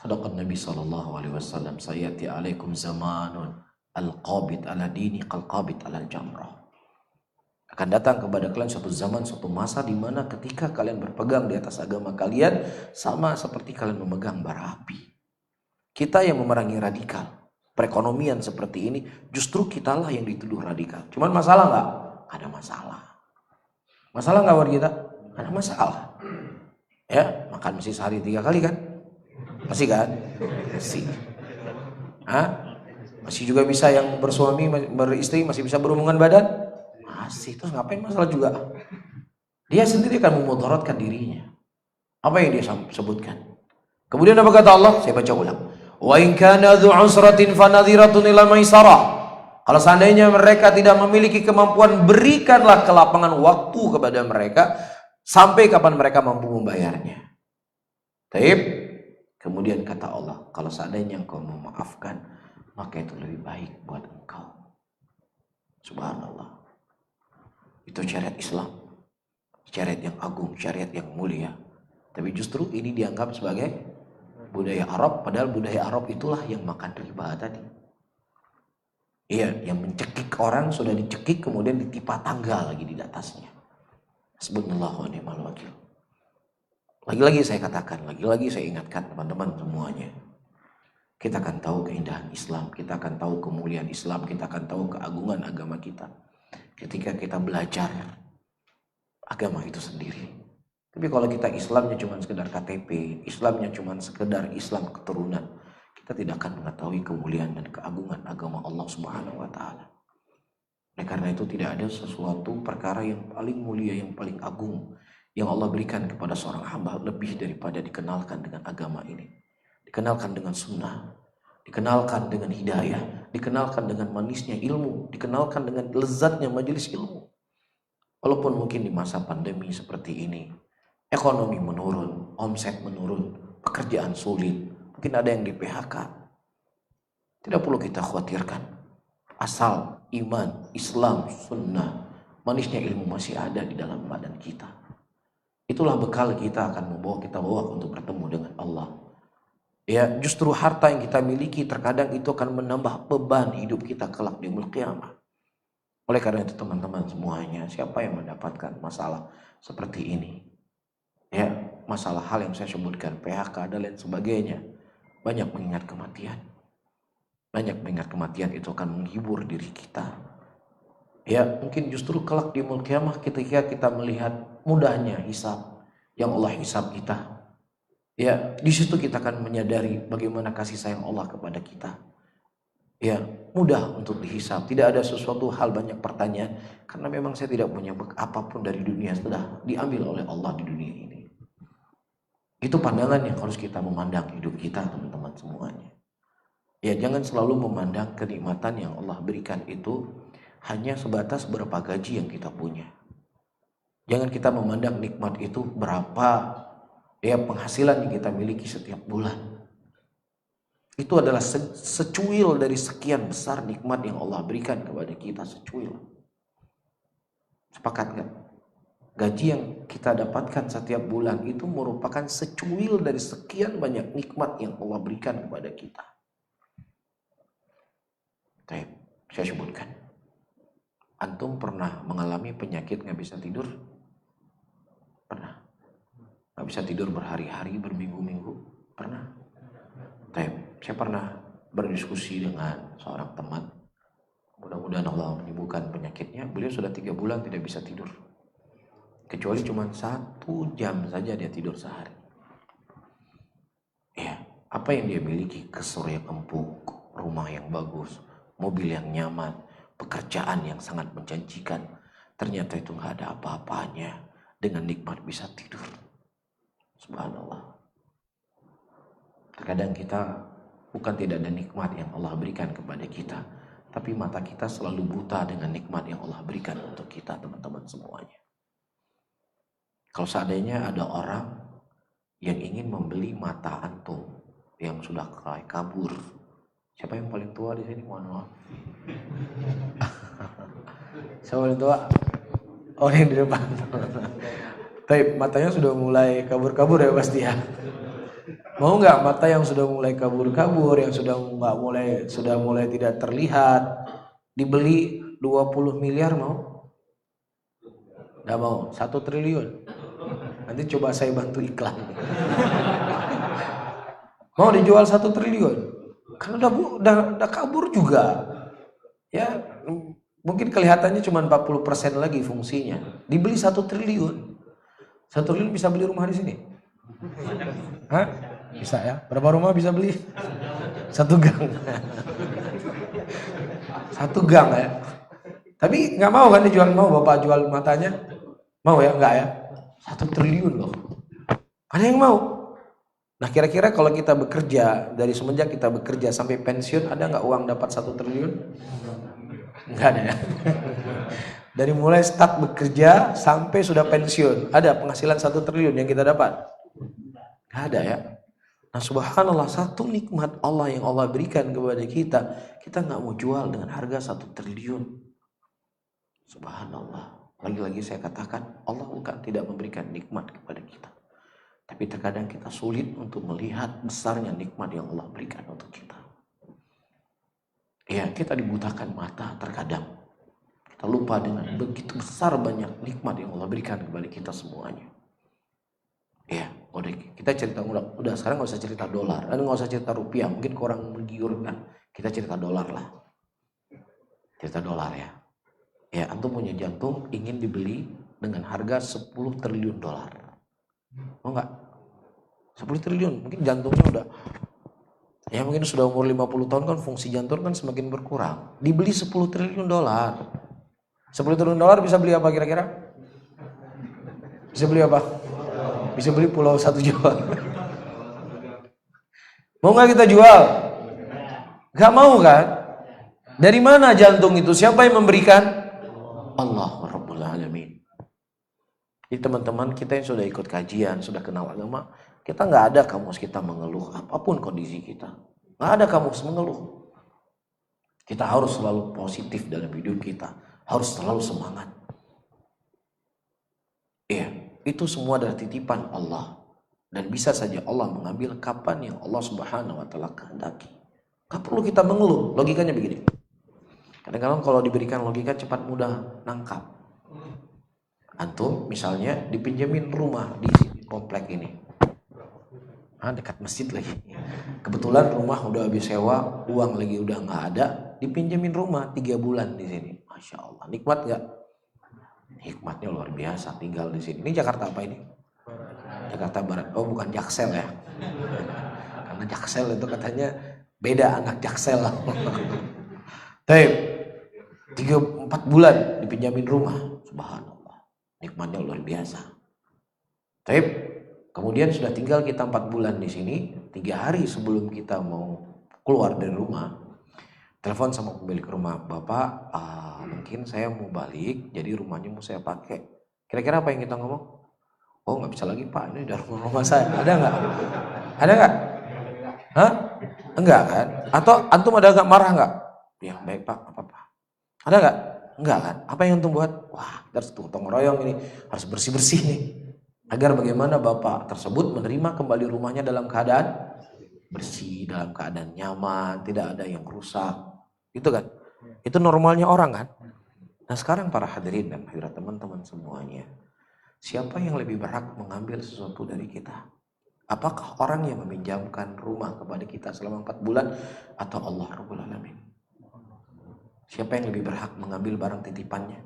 Sadaqan Nabi sallallahu alaihi wasallam, sayati alaikum zamanun al-qabid ala dini qal-qabid ala al-jamrah. Akan datang kepada kalian suatu zaman, suatu masa di mana ketika kalian berpegang di atas agama kalian sama seperti kalian memegang bara api. Kita yang memerangi radikal perekonomian seperti ini, justru kitalah yang dituduh radikal. Cuman masalah nggak? Ada masalah. Masalah nggak buat kita? Ada masalah. Ya, makan mesti sehari 3 kali kan? Masih kan? Masih. Hah? Masih juga bisa yang bersuami, beristri masih bisa berhubungan badan? Masih. Terus ngapain masalah juga? Dia sendiri akan memudaratkan dirinya. Apa yang dia sebutkan? Kemudian apa kata Allah? Saya baca ulang. Wa in kana dzu usratin fanadhiratun ila maisarah. Kalau seandainya mereka tidak memiliki kemampuan, berikanlah kelapangan waktu kepada mereka sampai kapan mereka mampu membayarnya. Taib. Kemudian kata Allah, kalau seandainya engkau memaafkan, maka itu lebih baik buat engkau. Subhanallah. Itu syariat Islam. Syariat yang agung, syariat yang mulia. Tapi justru ini dianggap sebagai budaya Arab, padahal budaya Arab itulah yang makan riba tadi. Iya, yang mencekik orang sudah dicekik kemudian ditipa tangga lagi di atasnya. Subhanallah wa ni'mal wakil. Lagi-lagi saya katakan, lagi-lagi saya ingatkan teman-teman semuanya. Kita akan tahu keindahan Islam, kita akan tahu kemuliaan Islam, kita akan tahu keagungan agama kita ketika kita belajar agama itu sendiri. Tapi kalau kita Islamnya cuma sekedar KTP, Islamnya cuma sekedar Islam keturunan, kita tidak akan mengetahui kemuliaan dan keagungan agama Allah Subhanahu wa taala. Oleh karena itu tidak ada sesuatu perkara yang paling mulia, yang paling agung yang Allah berikan kepada seorang hamba lebih daripada dikenalkan dengan agama ini. Dikenalkan dengan sunnah, dikenalkan dengan hidayah, dikenalkan dengan manisnya ilmu, dikenalkan dengan lezatnya majelis ilmu. Walaupun mungkin di masa pandemi seperti ini, ekonomi menurun, omset menurun, pekerjaan sulit, mungkin ada yang di PHK. Tidak perlu kita khawatirkan. Asal iman, Islam, sunnah, manisnya ilmu masih ada di dalam badan kita. Itulah bekal kita akan kita bawa untuk bertemu dengan Allah. Ya, justru harta yang kita miliki terkadang itu akan menambah beban hidup kita kelak di yaumul qiyamah. Oleh karena itu teman-teman semuanya, siapa yang mendapatkan masalah seperti ini? Ya, masalah hal yang saya sebutkan, PHK dan lain sebagainya, banyak mengingat kematian. Banyak mengingat kematian itu akan menghibur diri kita. Ya, mungkin justru kelak di yaumul qiyamah ketika kita melihat mudahnya hisab yang Allah hisab kita. Ya, di situ kita akan menyadari bagaimana kasih sayang Allah kepada kita. Ya, mudah untuk dihisab. Tidak ada sesuatu hal banyak pertanyaan karena memang saya tidak punya apapun dari dunia sudah diambil oleh Allah di dunia ini. Itu pandangan yang harus kita memandang hidup kita, teman-teman semuanya. Ya, jangan selalu memandang kenikmatan yang Allah berikan itu hanya sebatas berapa gaji yang kita punya. Jangan kita memandang nikmat itu berapa penghasilan yang kita miliki setiap bulan. Itu adalah secuil dari sekian besar nikmat yang Allah berikan kepada kita, secuil. Sepakat gak? Gaji yang kita dapatkan setiap bulan itu merupakan secuil dari sekian banyak nikmat yang Allah berikan kepada kita. Saya sebutkan. Antum pernah mengalami penyakit gak bisa tidur? Pernah. Gak bisa tidur berhari-hari, berminggu-minggu? Pernah. Saya pernah berdiskusi dengan seorang teman. Mudah-mudahan Allah menyembuhkan penyakitnya. Beliau sudah 3 bulan tidak bisa tidur. Kecuali cuma 1 jam saja dia tidur sehari. Ya, apa yang dia miliki? Kasur yang empuk, rumah yang bagus, mobil yang nyaman, pekerjaan yang sangat menjanjikan. Ternyata itu gak ada apa-apanya dengan nikmat bisa tidur. Subhanallah. Terkadang kita bukan tidak ada nikmat yang Allah berikan kepada kita, tapi mata kita selalu buta dengan nikmat yang Allah berikan untuk kita, teman-teman semuanya. Kalau seandainya ada orang yang ingin membeli mata antum yang sudah kabur, siapa yang paling tua di sini? Mohon maaf. Siapa paling tua? Oh, yang di depan. Tapi matanya sudah mulai kabur-kabur ya pasti ya. Mau nggak mata yang sudah mulai kabur-kabur, yang sudah mulai tidak terlihat, dibeli 20 miliar mau? Nggak mau, 1 triliun. Nanti coba saya bantu iklan. Mau dijual 1 triliun. Kan udah kabur juga. Ya, mungkin kelihatannya cuma 40% lagi fungsinya. Dibeli 1 triliun. 1 triliun bisa beli rumah di sini? Hah? Bisa ya? Berapa rumah bisa beli? 1 gang. 1 gang ya. Tapi nggak mau kan dijual, mau Bapak jual matanya? Mau ya? Nggak ya? 1 triliun loh. Ada yang mau? Nah kira-kira kalau kita bekerja, dari semenjak kita bekerja sampai pensiun, ada nggak uang dapat 1 triliun? Nggak ada ya. Dari mulai start bekerja sampai sudah pensiun, ada penghasilan 1 triliun yang kita dapat? Nggak ada ya. Nah subhanallah, satu nikmat Allah yang Allah berikan kepada kita nggak mau jual dengan harga 1 triliun. Subhanallah. Lagi-lagi saya katakan, Allah bukan tidak memberikan nikmat kepada kita, tapi terkadang kita sulit untuk melihat besarnya nikmat yang Allah berikan untuk kita. Ya, kita dibutakan mata terkadang. Kita lupa dengan begitu besar banyak nikmat yang Allah berikan kepada kita semuanya. Ya, udah kita cerita udah sekarang nggak usah cerita dolar, nggak usah cerita rupiah, mungkin kurang menggiurkan. Kita cerita dolar lah. Cerita dolar ya. Ya, antum punya jantung ingin dibeli dengan harga 10 triliun dolar. Mau nggak? 10 triliun, mungkin jantungnya udah, ya mungkin sudah umur 50 tahun kan fungsi jantung kan semakin berkurang. Dibeli 10 triliun dolar. 10 triliun dolar bisa beli apa kira-kira? Bisa beli apa? Bisa beli pulau 1 Jawa. Mau nggak kita jual? Gak mau kan? Dari mana jantung itu? Siapa yang memberikan? Allah Rabbul Alamin. Jadi teman-teman kita yang sudah ikut kajian, sudah kenal agama, kita nggak ada kamus kita mengeluh apapun kondisi kita. Nggak ada kamus mengeluh. Kita harus selalu positif dalam hidup kita, harus selalu semangat. Iya, itu semua adalah titipan Allah, dan bisa saja Allah mengambil kapan yang Allah Subhanahu wa taala kehendaki. Nggak perlu kita mengeluh. Logikanya begini. Kadang-kadang kalau diberikan logika cepat mudah nangkap. Antum misalnya dipinjemin rumah di komplek ini, dekat masjid lagi. Kebetulan rumah udah habis sewa, uang lagi udah nggak ada, dipinjemin rumah 3 bulan di sini. Masya Allah, nikmat nggak? Nikmatnya luar biasa tinggal di sini. Ini Jakarta apa ini? Jakarta Barat. Oh bukan Jaksel ya? Karena Jaksel itu katanya beda, anak Jaksel lah. Tapi 3-4 bulan dipinjamin rumah, subhanallah, nikmatnya luar biasa. Tapi kemudian sudah tinggal kita 4 bulan di sini, 3 hari sebelum kita mau keluar dari rumah, telepon sama pemilik rumah, Bapak, mungkin saya mau balik, jadi rumahnya mau saya pakai. Kira-kira apa yang kita ngomong? Oh nggak bisa lagi Pak, ini udah rumah saya. Ada nggak? Ada nggak? Hah? Enggak kan? Atau antum ada nggak marah nggak? Ya baik Pak, apa-apa. Ada nggak? Enggak kan? Apa yang antum buat? Wah, harus gotong royong ini, harus bersih-bersih nih. Agar bagaimana Bapak tersebut menerima kembali rumahnya dalam keadaan bersih, dalam keadaan nyaman, tidak ada yang rusak. Itu kan? Itu normalnya orang kan? Nah sekarang para hadirin dan hadirat teman-teman semuanya, siapa yang lebih berhak mengambil sesuatu dari kita? Apakah orang yang meminjamkan rumah kepada kita selama 4 bulan atau Allah Rabbul Alamin? Siapa yang lebih berhak mengambil barang titipannya?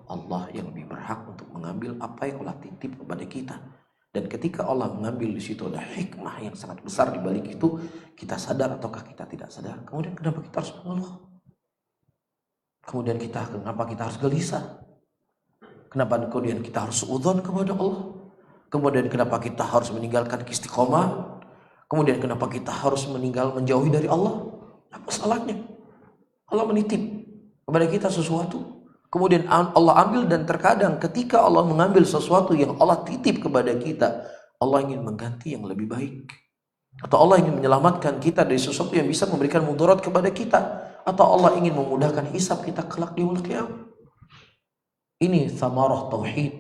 Allah yang lebih berhak untuk mengambil apa yang Allah titip kepada kita. Dan ketika Allah mengambil di situ ada hikmah yang sangat besar di balik itu, kita sadar ataukah kita tidak sadar? Kemudian kenapa kita harus mengeluh? Kemudian kenapa kita harus gelisah? Kenapa kemudian kita harus suudzon kepada Allah? Kemudian kenapa kita harus meninggalkan istiqomah? Kemudian kenapa kita harus menjauhi dari Allah? Apa salahnya? Allah menitip kepada kita sesuatu, kemudian Allah ambil, dan terkadang ketika Allah mengambil sesuatu yang Allah titip kepada kita, Allah ingin mengganti yang lebih baik, atau Allah ingin menyelamatkan kita dari sesuatu yang bisa memberikan mudarat kepada kita, atau Allah ingin memudahkan hisab kita kelak di yaumul qiyamah. Ini thamarah tauhid,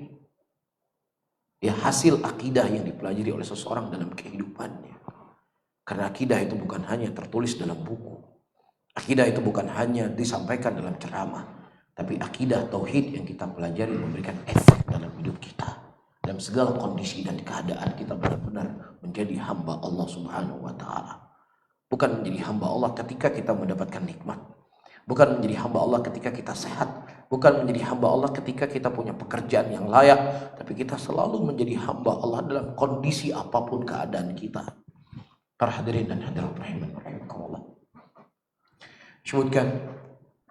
ya hasil akidah yang dipelajari oleh seseorang dalam kehidupannya. Karena akidah itu bukan hanya tertulis dalam buku. Akidah itu bukan hanya disampaikan dalam ceramah, Tapi akidah tauhid yang kita pelajari memberikan efek dalam hidup kita. Dalam segala kondisi dan keadaan kita benar-benar menjadi hamba Allah Subhanahu wa Ta'ala. Bukan menjadi hamba Allah ketika kita mendapatkan nikmat. Bukan menjadi hamba Allah ketika kita sehat. Bukan menjadi hamba Allah ketika kita punya pekerjaan yang layak. Tapi kita selalu menjadi hamba Allah dalam kondisi apapun keadaan kita. Para hadirin dan hadirat rahimakumullah. Disebutkan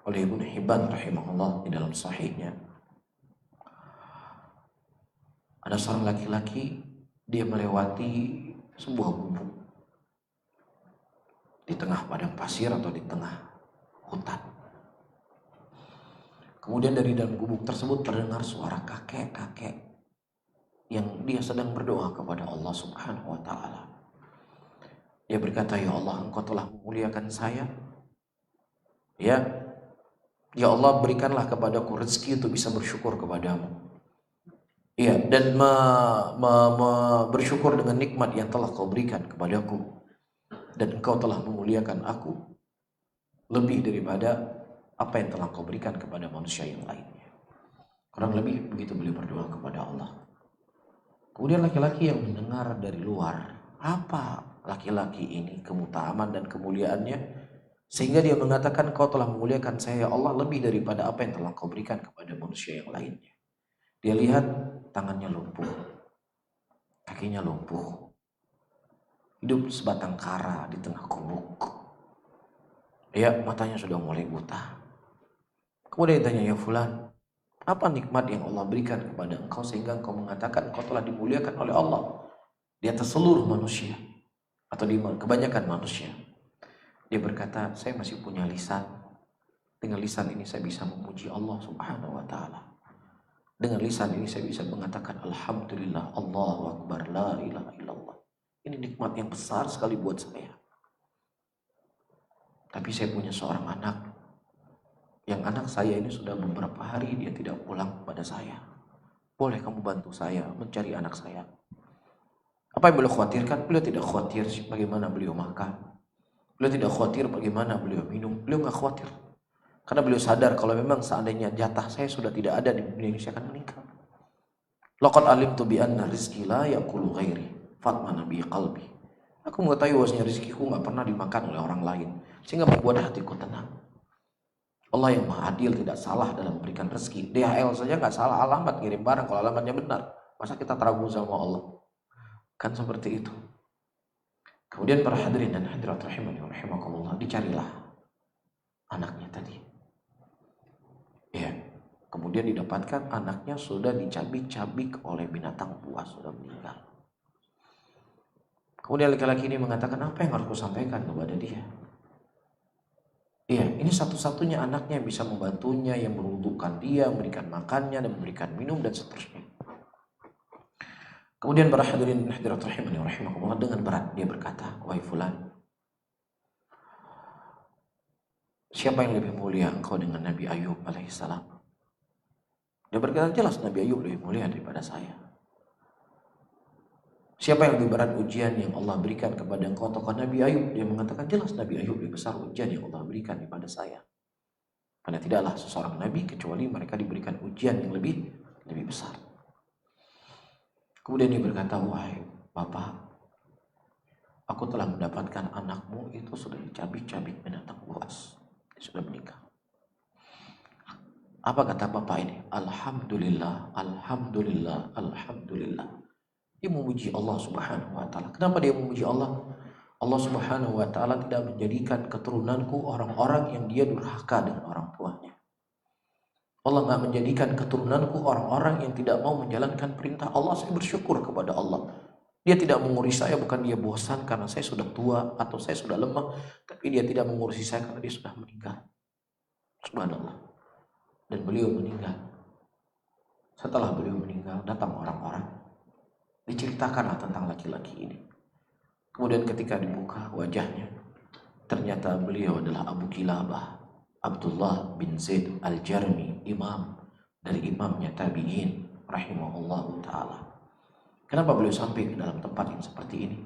oleh Ibnu Hibban rahimahullah di dalam sahihnya, ada seorang laki-laki, dia melewati sebuah gubuk di tengah padang pasir atau di tengah hutan. Kemudian dari dalam gubuk tersebut terdengar suara kakek-kakek yang dia sedang berdoa kepada Allah Subhanahu wa Ta'ala. Dia berkata, "Ya Allah, Engkau telah memuliakan saya. Ya Allah, berikanlah kepadaku rezeki untuk bisa bersyukur kepadamu. Ya, dan bersyukur dengan nikmat yang telah Kau berikan kepadaku. Dan Engkau telah memuliakan aku lebih daripada apa yang telah Kau berikan kepada manusia yang lainnya." Kurang lebih begitu beliau berdoa kepada Allah. Kemudian laki-laki yang mendengar dari luar, apa laki-laki ini keutamaan dan kemuliaannya, sehingga dia mengatakan, "Kau telah memuliakan saya ya Allah lebih daripada apa yang telah Kau berikan kepada manusia yang lainnya." Dia lihat tangannya lumpuh, kakinya lumpuh, hidup sebatang kara di tengah gubuk. Ya, matanya sudah mulai buta. Kemudian ditanya, "Ya fulan, apa nikmat yang Allah berikan kepada engkau sehingga engkau mengatakan engkau telah dimuliakan oleh Allah di atas seluruh manusia atau di kebanyakan manusia?" Dia berkata, "Saya masih punya lisan. Dengan lisan ini saya bisa memuji Allah Subhanahu wa Ta'ala. Dengan lisan ini saya bisa mengatakan Alhamdulillah, Allahu Akbar, la ilaha illallah. Ini nikmat yang besar sekali buat saya. Tapi saya punya seorang anak, yang anak saya ini sudah beberapa hari dia tidak pulang kepada saya. Boleh kamu bantu saya mencari anak saya?" Apa yang beliau khawatirkan? Beliau tidak khawatir bagaimana beliau makan. Beliau tidak khawatir bagaimana beliau minum. Beliau nggak khawatir. Karena beliau sadar kalau memang seandainya jatah saya sudah tidak ada di dunia ini, saya akan meninggal. Laqad alimtu bi anna rizqi la yaqulu ghairi fatmana bi qalbi. Aku mengetahui bahwasanya rezekiku nggak pernah dimakan oleh orang lain, sehingga membuat hatiku tenang. Allah yang Maha Adil tidak salah dalam memberikan rezeki. DHL saja nggak salah alamat ngirim barang kalau alamatnya benar. Masa kita ragu sama Allah? Kan seperti itu. Kemudian para hadirin dan hadirat rahimani wa rahimakumullah, dicarilah anaknya tadi. Ya, kemudian didapatkan anaknya sudah dicabik-cabik oleh binatang buas, sudah meninggal. Kemudian laki-laki ini mengatakan, "Apa yang harus kusampaikan kepada dia?" Iya, ini satu-satunya anaknya yang bisa membantunya, yang meruntuhkan dia, memberikan makannya, dan memberikan minum, dan seterusnya. Kemudian para hadirin dan hadirat rahimani wa rahimakumullah, dengan berat dia berkata, "Wahai fulan, siapa yang lebih mulia engkau dengan Nabi Ayub alaihissalam?" Dia berkata, "Jelas Nabi Ayub lebih mulia daripada saya." "Siapa yang lebih berat ujian yang Allah berikan kepada engkau atau Nabi Ayub?" Dia mengatakan, "Jelas Nabi Ayub lebih besar ujian yang Allah berikan kepada saya." Karena tidaklah seseorang Nabi kecuali mereka diberikan ujian yang lebih besar. Kemudian dia berkata, "Wahai Bapak, aku telah mendapatkan anakmu itu sudah dicabik-cabik binatang buas. Dia sudah meninggal." Apa kata Bapak ini? "Alhamdulillah, Alhamdulillah, Alhamdulillah." Dia memuji Allah Subhanahu wa Ta'ala. Kenapa dia memuji Allah? Allah Subhanahu wa Ta'ala tidak menjadikan keturunanku orang-orang yang dia durhaka dengan orang tuanya. Allah nggak menjadikan keturunanku orang-orang yang tidak mau menjalankan perintah Allah. Saya bersyukur kepada Allah. Dia tidak mengurusi saya, bukan dia bosan karena saya sudah tua atau saya sudah lemah, tapi dia tidak mengurusi saya karena dia sudah meninggal. Subhanallah. Dan beliau meninggal. Setelah beliau meninggal, datang orang-orang, diceritakanlah tentang laki-laki ini. Kemudian ketika dibuka wajahnya, ternyata beliau adalah Abu Kilabah, Abdullah bin Zaid al-Jarmi, imam dari imamnya tabi'in rahimahullahu ta'ala. Kenapa beliau sampai ke dalam tempat yang seperti ini?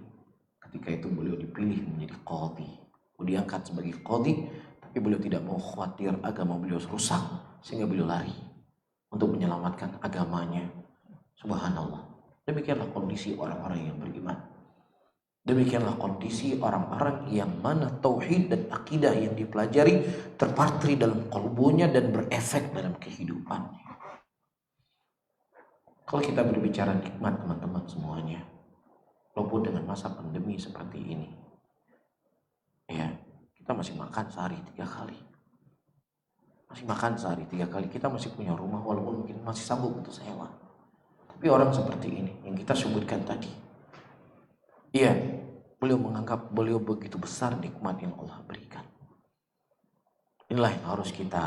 Ketika itu beliau dipilih menjadi qadhi. Beliau diangkat sebagai qadhi, tapi beliau tidak mau khawatir agama beliau rusak sehingga beliau lari untuk menyelamatkan agamanya. Subhanallah. Demikianlah kondisi orang-orang yang beriman. Demikianlah kondisi orang-orang yang mana tauhid dan akidah yang dipelajari terpatri dalam kalbunya dan berefek dalam kehidupannya. Kalau kita berbicara nikmat teman-teman semuanya, walaupun dengan masa pandemi seperti ini, ya, kita masih makan sehari 3 kali. Masih makan sehari 3 kali. Kita masih punya rumah walaupun mungkin masih sanggup untuk sewa. Tapi orang seperti ini yang kita sebutkan tadi, iya, beliau menganggap beliau begitu besar nikmat yang Allah berikan. Inilah yang harus kita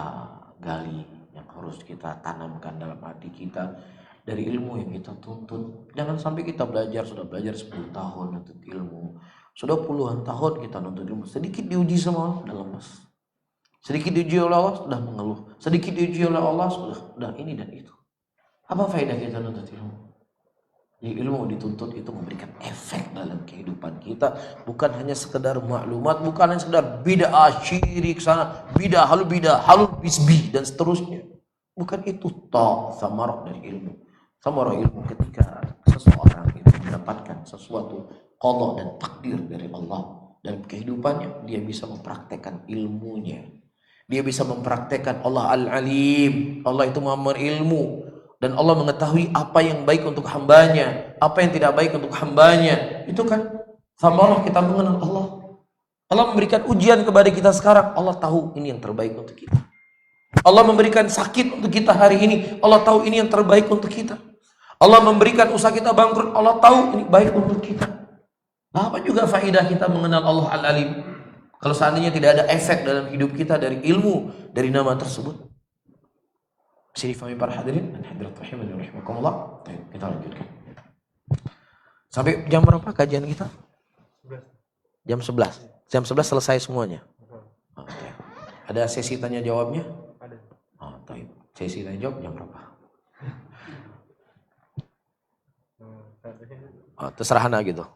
gali, yang harus kita tanamkan dalam hati kita dari ilmu yang kita tuntut. Jangan sampai kita sudah belajar 10 tahun nuntut ilmu, sudah puluhan tahun kita nuntut ilmu, sedikit diuji sama Allah sudah lemas, sedikit diuji oleh Allah sudah mengeluh, sedikit diuji oleh Allah sudah ini dan itu. Apa faedah kita nuntut ilmu? Jadi ilmu dituntut itu memberikan efek dalam kehidupan kita, bukan hanya sekedar maklumat, bukan hanya sekedar bid'ah syirik sana, bid'ah halul bisbih dan seterusnya. Bukan itu samarah dari ilmu. Samarah ilmu ketika seseorang itu mendapatkan sesuatu qada dan takdir dari Allah dalam kehidupannya, dia bisa mempraktekkan ilmunya. Dia bisa mempraktekkan Allah Al-Alim. Allah itu Maha berilmu. Dan Allah mengetahui apa yang baik untuk hambanya, apa yang tidak baik untuk hambanya. Itu kan samarah kita mengenal Allah. Allah memberikan ujian kepada kita sekarang. Allah tahu ini yang terbaik untuk kita. Allah memberikan sakit untuk kita hari ini. Allah tahu ini yang terbaik untuk kita. Allah memberikan usaha kita bangkrut. Allah tahu ini baik untuk kita. Apa juga faedah kita mengenal Allah Al-Alim kalau seandainya tidak ada efek dalam hidup kita dari ilmu dari nama tersebut? Bisa difahami para hadirin dan hadirat rahimani wa rahimakumullah. Kita lanjutkan. Sampai jam berapa kajian kita? Jam 11. Jam 11 selesai semuanya. Ada sesi tanya jawabnya? Ada. Sesi tanya jawab jam berapa? Terserah anda gitu.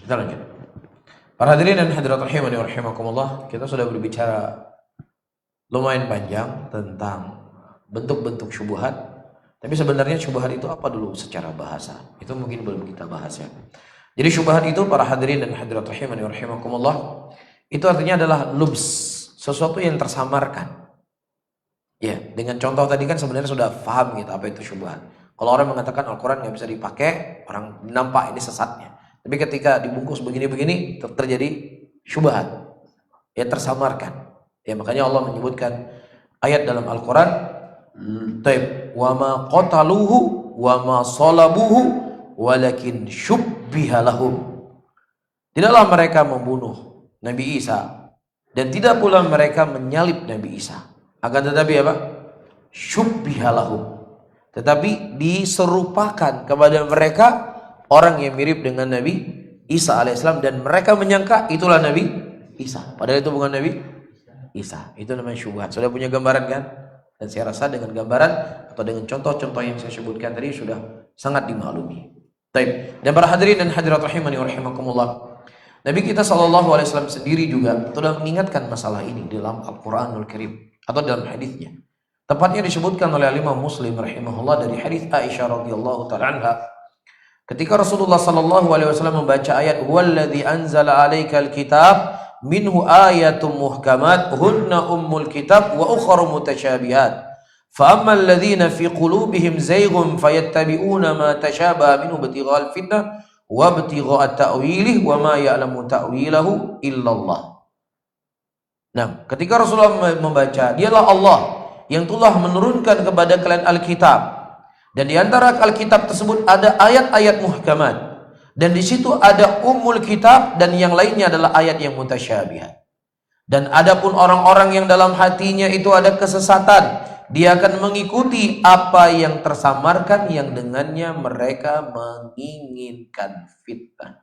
Kita lanjut. Para hadirin dan hadirat rahimani wa rahimakumullah, kita sudah berbicara lumayan panjang tentang bentuk-bentuk syubhat. Tapi sebenarnya syubhat itu apa dulu secara bahasa? Itu mungkin belum kita bahas ya. Jadi syubhat itu para hadirin dan hadirat rahimani wa rahimakumullah, itu artinya adalah lubs, sesuatu yang tersamarkan. Ya, dengan contoh tadi kan sebenarnya sudah paham gitu apa itu syubhat. Kalau orang mengatakan Al-Quran nggak bisa dipakai, orang nampak ini sesatnya. Tapi ketika dibungkus begini-begini terjadi syubhat, ya tersamarkan. Ya makanya Allah menyebutkan ayat dalam Al-Quran, wa ma qataluhu wa ma salabuhu walakin syubbiha lahum. Tidaklah mereka membunuh Nabi Isa dan tidak pula mereka menyalib Nabi Isa. Akan tetapi apa? Syubbiha lahum. Tetapi diserupakan kepada mereka orang yang mirip dengan Nabi Isa alaihissalam dan mereka menyangka itulah Nabi Isa. Padahal itu bukan Nabi Isa. Itu namanya syubhat. Sudah punya gambaran kan? Dan saya rasa dengan gambaran atau dengan contoh-contoh yang saya sebutkan tadi sudah sangat dimaklumi. Baik. Dan para hadirin dan hadirat rahimani wa rahimakumullah, Nabi kita SAW sendiri juga telah mengingatkan masalah ini dalam Al-Quranul Karim atau dalam hadisnya. Tepatnya disebutkan oleh Imam Muslim rahimahullah dari hadis Aisyah radhiyallahu taala anha. Ketika Rasulullah SAW membaca ayat huwallazi anzala 'alaikal kitab minhu ayatum muhkamat hunna ummul kitab wa ukhra mutasyabihat fa ammal ladzina fi qulubihim zayghun fayattabi'una ma tashabaha minhu ibtighal fitnah wa ibtigha ta'wilih wa ma ya'lamu ta'wilahu illallah. Nah, ketika Rasulullah membaca, dialah Allah yang telah menurunkan kepada kalian Alkitab, dan di antara Alkitab tersebut ada ayat-ayat muhkamat, dan di situ ada ummul kitab, dan yang lainnya adalah ayat yang mutasyabihat. Dan adapun orang-orang yang dalam hatinya itu ada kesesatan, dia akan mengikuti apa yang tersamarkan yang dengannya mereka menginginkan fitnah.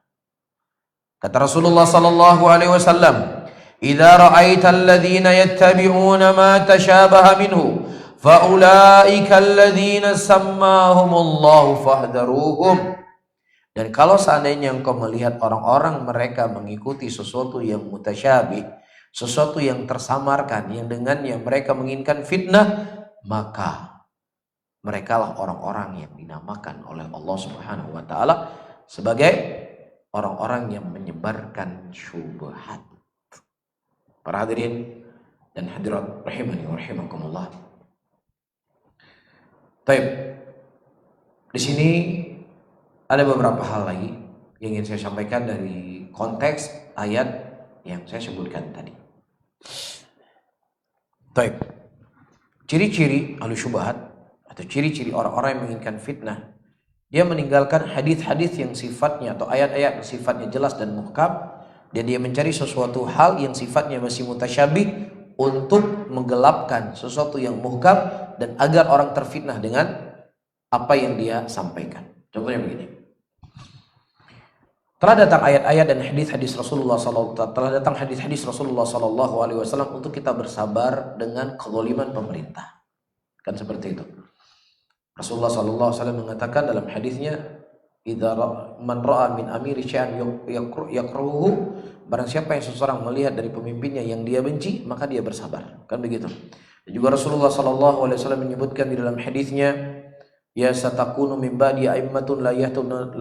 Kata Rasulullah sallallahu alaihi wasallam, "Idza ra'aital ladzina yattabi'una ma tashabaha minhu fa ulaika alladzina sammahumullahu fahdharuhum." Dan kalau seandainya engkau melihat orang-orang mereka mengikuti sesuatu yang mutasyabih, sesuatu yang tersamarkan, yang dengannya mereka menginginkan fitnah, maka merekalah orang-orang yang dinamakan oleh Allah Subhanahu wa taala sebagai orang-orang yang menyebarkan syubhat. Para hadirin dan hadirat rahimani wa rahimakumullah. Baik. Di sini ada beberapa hal lagi yang ingin saya sampaikan dari konteks ayat yang saya sebutkan tadi. Baik. Ciri-ciri ahli syubhat atau ciri-ciri orang-orang yang menginginkan fitnah, dia meninggalkan hadis-hadis yang sifatnya atau ayat-ayat yang sifatnya jelas dan muhkam, dan dia mencari sesuatu hal yang sifatnya masih mutasyabih untuk menggelapkan sesuatu yang muhkam dan agar orang terfitnah dengan apa yang dia sampaikan. Contohnya begini. Telah datang ayat-ayat dan hadis-hadis Rasulullah sallallahu alaihi wasallam untuk kita bersabar dengan kezaliman pemerintah. Kan seperti itu. Rasulullah sallallahu alaihi wasallam mengatakan dalam hadisnya, "Idza man ra'a min amiri syai'an yakruhu", barang siapa yang seseorang melihat dari pemimpinnya yang dia benci, maka dia bersabar. Kan begitu. Dan juga Rasulullah sallallahu alaihi wasallam menyebutkan di dalam hadisnya, "Ya satakunu min ba'di a'immatun la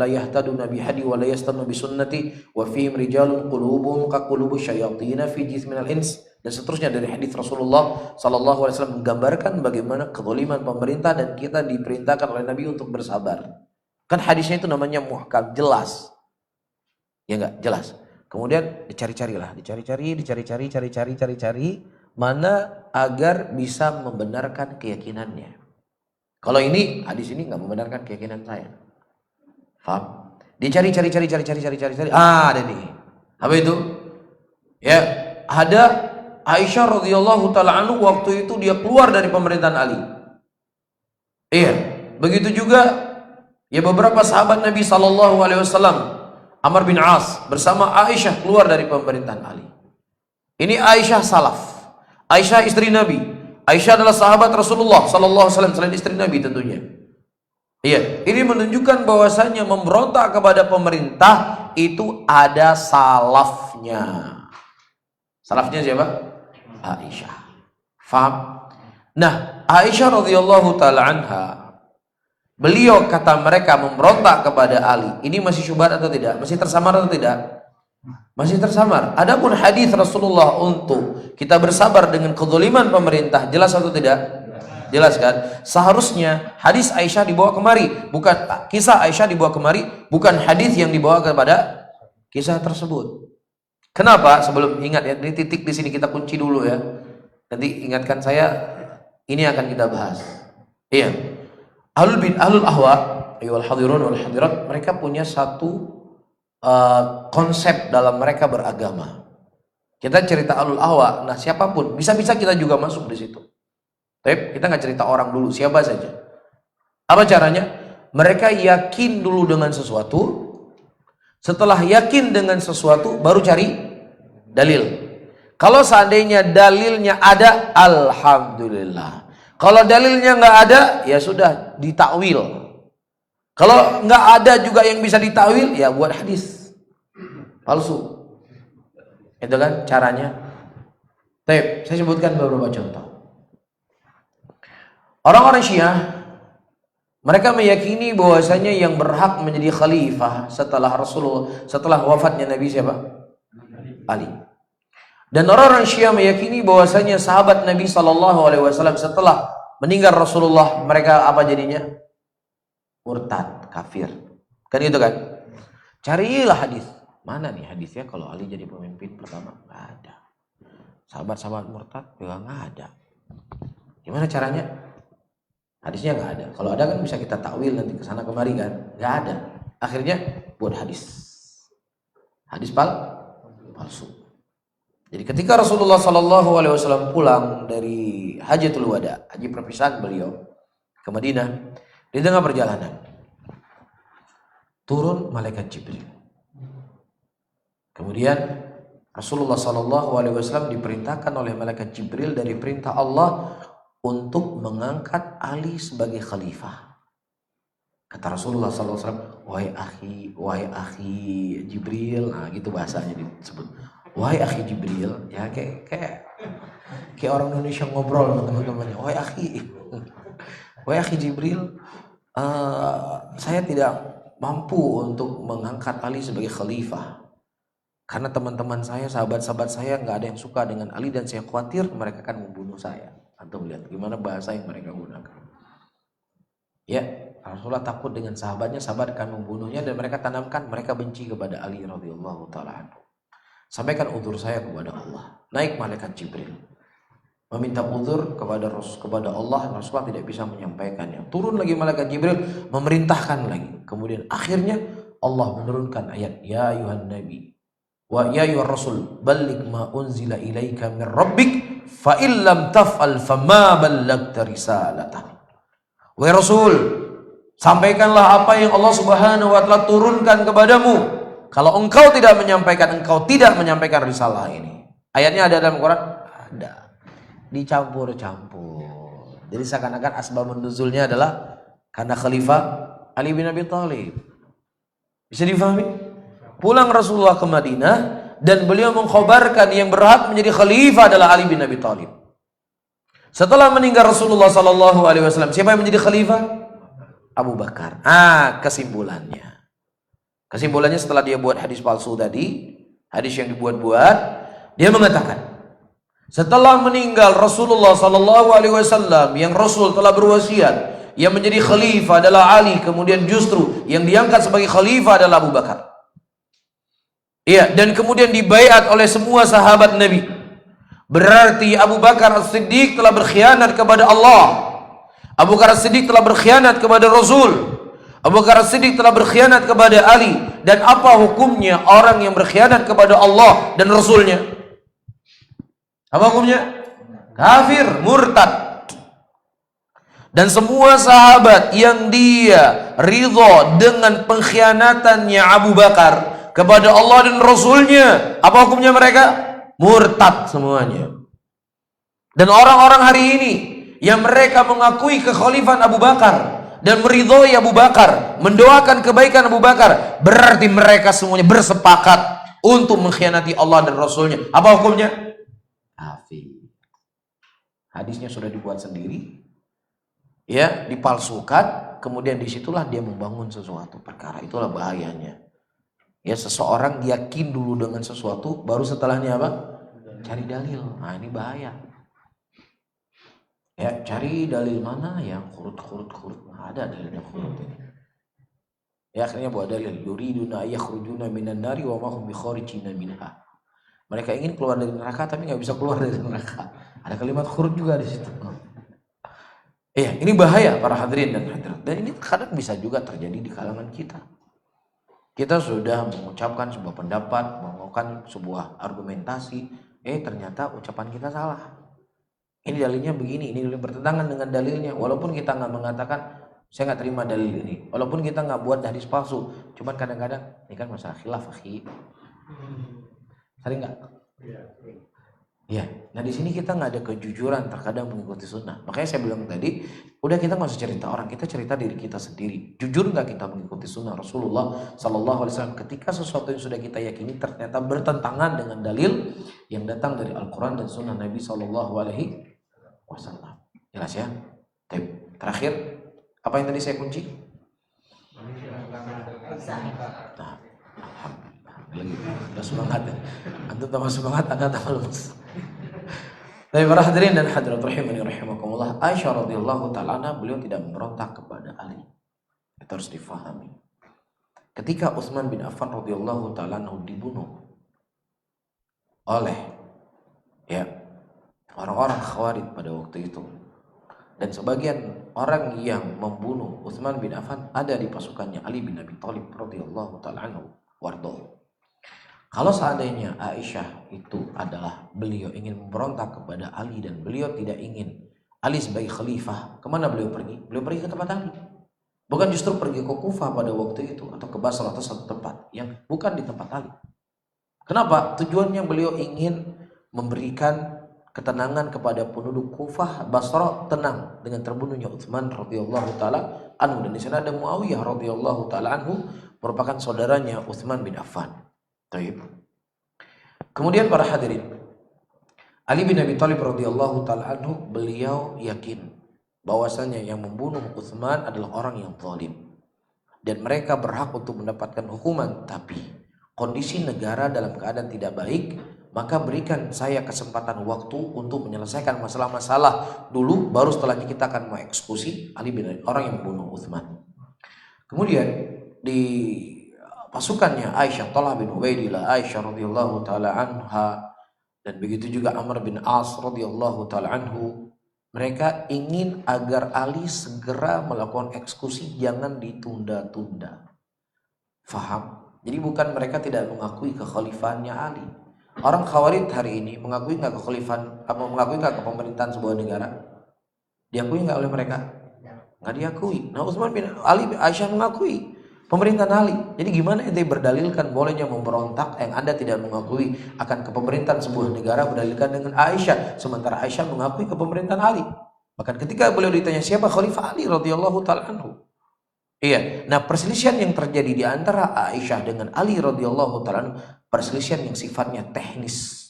yahtaduna bihadi wa la yastanu bi sunnati wa fihim rijalun qulubuhum ka qulubi syayatin fi jisminal ins." Dan seterusnya dari hadis Rasulullah sallallahu alaihi wasallam menggambarkan bagaimana kezaliman pemerintah dan kita diperintahkan oleh Nabi untuk bersabar. Kan hadisnya itu namanya muhkam, jelas. Ya enggak? Jelas. Kemudian dicari-cari mana agar bisa membenarkan keyakinannya. Kalau ini hadis ini nggak membenarkan keyakinan saya. Faham? Dicari. Ada nih. Apa itu? Ya, ada Aisyah radhiyallahu taala anhu waktu itu dia keluar dari pemerintahan Ali. Iya, begitu juga ya beberapa sahabat Nabi sallallahu alaihi wasallam, Amr bin As bersama Aisyah keluar dari pemerintahan Ali. Ini Aisyah salaf. Aisyah istri Nabi. Aisyah adalah sahabat Rasulullah sallallahu alaihi wasallam selain istri Nabi tentunya. Iya, ini menunjukkan bahwasanya memberontak kepada pemerintah itu ada salafnya. Salafnya siapa? Aisyah. Faham? Nah, Aisyah radhiyallahu taala anha, beliau kata mereka memberontak kepada Ali. Ini masih syubhat atau tidak? Masih tersamar atau tidak? Masih tersamar. Adapun hadis Rasulullah untuk kita bersabar dengan kezaliman pemerintah, jelas atau tidak? Jelas kan? Seharusnya hadis Aisyah dibawa kemari, bukan kisah Aisyah dibawa kemari, bukan hadis yang dibawa kepada kisah tersebut. Kenapa? Sebelum ingat ya, di titik di sini kita kunci dulu ya. Nanti ingatkan saya, ini akan kita bahas. Iya. Ahlul ahwa, ayyuhal hadirun wal hadirat, mereka punya satu konsep dalam mereka beragama. Kita cerita alul ahwa, nah siapapun bisa-bisa kita juga masuk di situ. Tapi kita nggak cerita orang dulu, siapa saja. Apa caranya? Mereka yakin dulu dengan sesuatu. Setelah yakin dengan sesuatu, baru cari dalil. Kalau seandainya dalilnya ada, alhamdulillah. Kalau dalilnya nggak ada, ya sudah ditakwil. Kalau nggak ada juga yang bisa ditakwil, ya buat hadis palsu. Itu kan caranya. Baik, saya sebutkan beberapa contoh. Orang-orang Syiah, mereka meyakini bahwasanya yang berhak menjadi khalifah setelah Rasulullah, setelah wafatnya Nabi siapa? Ali. Dan orang-orang Syiah meyakini bahwasanya sahabat Nabi SAW setelah meninggal Rasulullah, mereka apa jadinya? Murtad, kafir. Kan itu kan? Carilah hadis. Mana nih hadisnya kalau Ali jadi pemimpin pertama? Nggak ada. Sahabat-sahabat murtad juga nggak ada. Gimana caranya? Hadisnya nggak ada. Kalau ada kan bisa kita takwil nanti kesana kemari kan? Nggak ada. Akhirnya buat hadis. Hadis palsu. Jadi ketika Rasulullah SAW pulang dari Hajatul Wada, haji perpisahan beliau ke Madinah, di tengah perjalanan turun malaikat Jibril. Kemudian Rasulullah SAW diperintahkan oleh malaikat Jibril dari perintah Allah untuk mengangkat Ali sebagai khalifah. Kata Rasulullah SAW, wahai akhi Jibril, nah gitu bahasanya disebut. wahai akhi Jibril, ya kayak orang Indonesia ngobrol sama teman-temannya, wahai akhi Jibril, saya tidak mampu untuk mengangkat Ali sebagai khalifah karena teman-teman saya, sahabat-sahabat saya nggak ada yang suka dengan Ali dan saya khawatir mereka akan membunuh saya. Antum lihat gimana bahasa yang mereka gunakan. Ya, Rasulullah takut dengan sahabatnya, sahabat akan membunuhnya dan mereka tanamkan mereka benci kepada Ali radhiyallahu taala anhu. Sampaikan udzur saya kepada Allah. Naik malaikat Jibril meminta udzur kepada Allah, Rasulullah tidak bisa menyampaikannya. Turun lagi malaikat Jibril memerintahkan lagi. Kemudian akhirnya Allah menurunkan ayat ya ayuhan nabi wa ya ayyuhar rasul balligh ma unzila ilaika min rabbik fa illam taf'al fama ballagta risalatah. Wahai Rasul, sampaikanlah apa yang Allah Subhanahu wa taala turunkan kepadamu. Kalau engkau tidak menyampaikan, engkau tidak menyampaikan risalah ini. Ayatnya ada dalam Quran? Ada. Dicampur-campur. Jadi seakan-akan asbabun nuzulnya adalah karena Khalifah Ali bin Abi Thalib. Bisa difahami? Pulang Rasulullah ke Madinah dan beliau mengkhabarkan yang berhak menjadi khalifah adalah Ali bin Abi Thalib. Setelah meninggal Rasulullah sallallahu alaihi wasallam, siapa yang menjadi khalifah? Abu Bakar. Kesimpulannya setelah dia buat hadis palsu tadi, hadis yang dibuat-buat, dia mengatakan, setelah meninggal Rasulullah sallallahu alaihi wasallam yang Rasul telah berwasiat, yang menjadi khalifah adalah Ali, kemudian justru yang diangkat sebagai khalifah adalah Abu Bakar. Iya, dan kemudian dibaiat oleh semua sahabat Nabi. Berarti Abu Bakar As-Siddiq telah berkhianat kepada Allah. Abu Bakar As-Siddiq telah berkhianat kepada Rasul. Abu Bakar As-Siddiq telah berkhianat kepada Ali. Dan apa hukumnya orang yang berkhianat kepada Allah dan Rasulnya? Apa hukumnya? Kafir, murtad. Dan semua sahabat yang dia ridho dengan pengkhianatannya Abu Bakar kepada Allah dan Rasulnya, apa hukumnya mereka? Murtad semuanya. Dan orang-orang hari ini yang mereka mengakui kekhalifahan Abu Bakar dan meridhoi Abu Bakar, mendoakan kebaikan Abu Bakar, berarti mereka semuanya bersepakat untuk mengkhianati Allah dan Rasulnya. Apa hukumnya? Kafir. Hadisnya sudah dibuat sendiri, ya, dipalsukan, kemudian disitulah dia membangun sesuatu perkara. Itulah bahayanya. Ya, seseorang yakin dulu dengan sesuatu, baru setelahnya apa? Cari dalil. Nah, ini bahaya. Ya, cari dalil mana yang kurut. Nah, ada dalilnya kurut ini. Ya, akhirnya buat dalil. Yuriduna yakhrujuna minan nari wa ma hum bikharijina minha. Mereka ingin keluar dari neraka tapi nggak bisa keluar dari neraka. Ada kalimat kurut juga di situ. Iya, ini bahaya para hadirin dan hadirat. Dan ini kadang bisa juga terjadi di kalangan kita. Kita sudah mengucapkan sebuah pendapat, mengucapkan sebuah argumentasi, ternyata ucapan kita salah. Ini dalilnya begini, ini dalil bertentangan dengan dalilnya. Walaupun kita nggak mengatakan, saya nggak terima dalil ini. Walaupun kita nggak buat hadis palsu. Cuman kadang-kadang, ini kan masalah khilaf, akhi. Sering nggak? Ya, nah di sini kita nggak ada kejujuran terkadang mengikuti sunnah. Makanya saya bilang tadi, udah kita nggak usah cerita orang, kita cerita diri kita sendiri. Jujur nggak kita mengikuti sunnah Rasulullah Sallallahu Alaihi Wasallam ketika sesuatu yang sudah kita yakini ternyata bertentangan dengan dalil yang datang dari Al-Quran dan sunnah Nabi Sallallahu Alaihi Wasallam. Jelas ya? Terakhir, apa yang tadi saya kunci? Nah, lagi udah semangat ya. Antum tambah semangat, Anda tambah lemes. Tapi para hadirin dan hadirat rahimani rahimakumullah, Aisyah radhiyallahu taala anha, beliau tidak memberontak kepada Ali. Itu harus difahami. Ketika Utsman bin Affan radhiyallahu taala anhu dibunuh oleh orang-orang Khawarij pada waktu itu, dan sebagian orang yang membunuh Utsman bin Affan ada di pasukannya Ali bin Abi Thalib radhiyallahu taala anhu warḍah. Kalau seandainya Aisyah itu adalah beliau ingin memberontak kepada Ali dan beliau tidak ingin Ali sebagai khalifah, kemana beliau pergi? Beliau pergi ke tempat Ali. Bukan justru pergi ke Kufah pada waktu itu atau ke Basrah atau satu tempat yang bukan di tempat Ali. Kenapa? Tujuannya beliau ingin memberikan ketenangan kepada penduduk Kufah, Basrah tenang dengan terbunuhnya Utsman radhiyallahu taala anhu, dan di sana ada Muawiyah radhiyallahu taala anhu merupakan saudaranya Utsman bin Affan. Taib. Kemudian para hadirin, Ali bin Abi Thalib radhiyallahu taala anhu, beliau yakin bahwasanya yang membunuh Utsman adalah orang yang zalim dan mereka berhak untuk mendapatkan hukuman, tapi kondisi negara dalam keadaan tidak baik, maka berikan saya kesempatan waktu untuk menyelesaikan masalah-masalah dulu, baru setelahnya kita akan mengeksekusi Ali bin Abi, orang yang membunuh Utsman. Kemudian di pasukannya Aisyah, Talha bin Ubaidillah, Aisyah radhiyallahu taala anha, dan begitu juga Amr bin As radhiyallahu taala anhu, mereka ingin agar Ali segera melakukan eksekusi, jangan ditunda-tunda. Faham? Jadi bukan mereka tidak mengakui kekhalifahannya Ali. Orang Khawarij hari ini mengakui nggak kekhalifahan, apa mengakui nggak kepemerintahan sebuah negara? Diakui nggak oleh mereka? Nggak diakui. Nah, Utsman bin Ali, Aisyah mengakui pemerintahan Ali. Jadi gimana ente berdalilkan bolehnya memberontak yang Anda tidak mengakui akan kepemerintahan sebuah negara, berdalilkan dengan Aisyah, sementara Aisyah mengakui kepemerintahan Ali. Bahkan ketika beliau ditanya siapa Khalifah, Ali radhiyallahu taala anhu. Iya. Nah, perselisihan yang terjadi di antara Aisyah dengan Ali radhiyallahu taala anhu, perselisihan yang sifatnya teknis.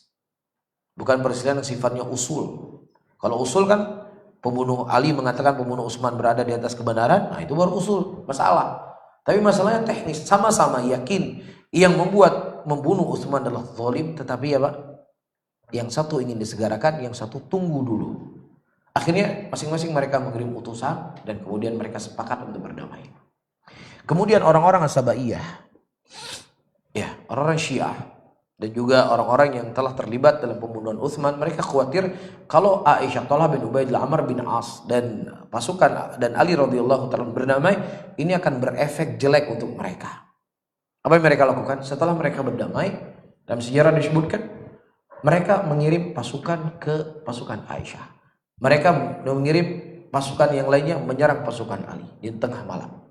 Bukan perselisihan yang sifatnya usul. Kalau usul kan pembunuh Ali mengatakan pembunuh Utsman berada di atas kebenaran, nah itu baru usul, masalah. Tapi masalahnya teknis, sama-sama yakin yang membuat membunuh Utsman adalah zalim, tetapi ya Pak, yang satu ingin disegerakan, yang satu tunggu dulu. Akhirnya masing-masing mereka mengirim utusan dan kemudian mereka sepakat untuk berdamai. Kemudian orang-orang Asabaiyah, ya orang-orang Syiah, dan juga orang-orang yang telah terlibat dalam pembunuhan Utsman, mereka khawatir kalau Aisyah, Talha bin Ubaidillah, Amr bin As dan pasukan dan Ali radhiyallahu taala berdamai, ini akan berefek jelek untuk mereka. Apa yang mereka lakukan? Setelah mereka berdamai, dalam sejarah disebutkan mereka mengirim pasukan ke pasukan Aisyah. Mereka mengirim pasukan yang lainnya menyerang pasukan Ali di tengah malam,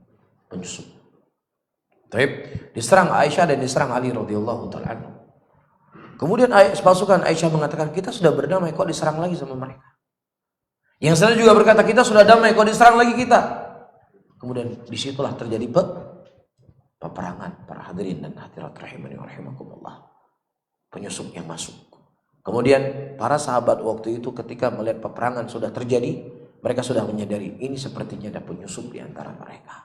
penyusup. Diserang Aisyah dan diserang Ali radhiyallahu taala anhu. Kemudian pasukan Aisyah mengatakan, kita sudah berdamai, kok diserang lagi sama mereka. Yang sana juga berkata, kita sudah damai, kok diserang lagi kita. Kemudian disitulah terjadi peperangan, para hadirin dan hadirat rahimani wa rahimakumullah. Penyusup yang masuk. Kemudian para sahabat waktu itu ketika melihat peperangan sudah terjadi, mereka sudah menyadari ini sepertinya ada penyusup di antara mereka.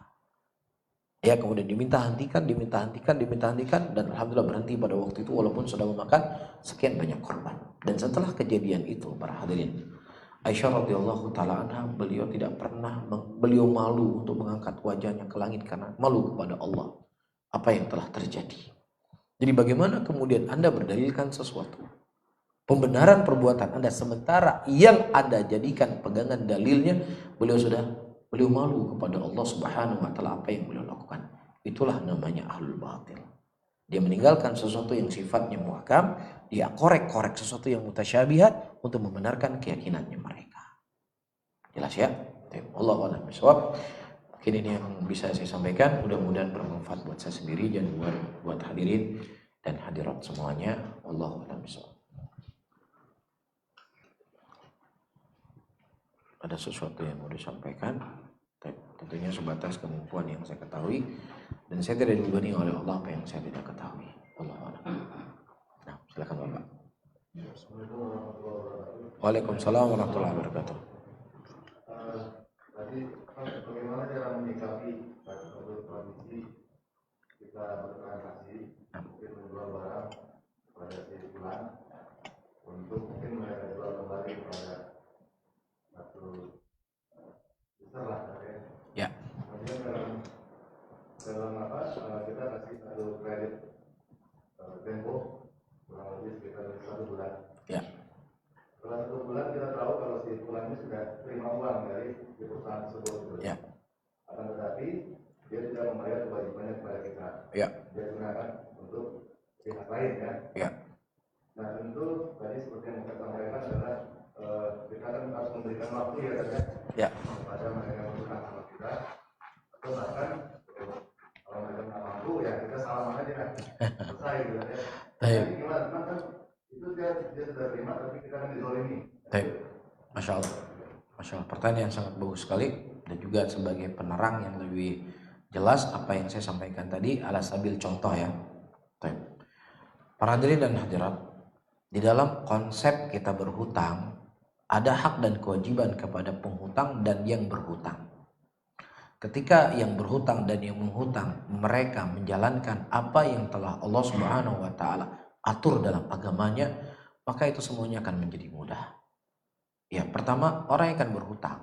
Ya, kemudian diminta hentikan, dan alhamdulillah berhenti pada waktu itu walaupun sudah memakan sekian banyak korban. Dan setelah kejadian itu, para hadirin, Aisyah radhiyallahu taala anha, beliau malu untuk mengangkat wajahnya ke langit karena malu kepada Allah apa yang telah terjadi. Jadi bagaimana kemudian Anda berdalilkan sesuatu, pembenaran perbuatan Anda, sementara yang Anda jadikan pegangan dalilnya beliau malu kepada Allah Subhanahu wa taala apa yang beliau lakukan. Itulah namanya ahlul batil. Dia meninggalkan sesuatu yang sifatnya muhkam, dia korek-korek sesuatu yang mutasyabihat untuk membenarkan keyakinannya mereka. Jelas ya? Allahu a'lam bishawab. Mungkin ini yang bisa saya sampaikan, mudah-mudahan bermanfaat buat saya sendiri dan buat hadirin dan hadirat semuanya. Allahu a'lam bishawab. Ada sesuatu yang mau disampaikan, tentunya sebatas kemampuan yang saya ketahui, dan saya tidak dibebani oleh Allah apa yang saya tidak ketahui. Allahu a'lam. Nah, silakan Bapak. Waalaikumsalam warahmatullahi wabarakatuh. Tadi bagaimana cara menyikapi satu kondisi kita bertransaksi, mungkin menjual barang pada si fulan untuk mungkin mereka jual kembali kepada satu besar lah ya. Kemudian dalam kita kasih satu kredit tempo kurang lebih sekitar 1 bulan. Ya. Setelah 1 bulan kita tahu kalau si fulan ini sudah terima uang dari perusahaan tersebut. Ya. Akan tetapi dia tidak membayar kewajibannya kepada kita. Ya. Dia gunakan untuk pihak lain ya. Ya. Nah tentu tadi seperti yang kita sampaikan adalah kita kan harus memberikan waktu ya kan ya. Kepada mereka yang menggunakan nama kita, atau bahkan kalau mereka tidak mampu ya kita salaman aja kan selesai gitu ya. Jadi gimana? Memang kan itu dia sudah terima tapi kita kan dizolimi. Masya Allah. Masya Allah. Pertanyaan yang sangat bagus sekali dan juga sebagai penerang yang lebih jelas apa yang saya sampaikan tadi ala sabil contoh ya. Para hadirin dan hadirat, di dalam konsep kita berhutang, ada hak dan kewajiban kepada penghutang dan yang berhutang. Ketika yang berhutang dan yang menghutang mereka menjalankan apa yang telah Allah Subhanahu wa taala atur dalam agamanya, maka itu semuanya akan menjadi mudah. Ya, pertama, orang yang akan berhutang.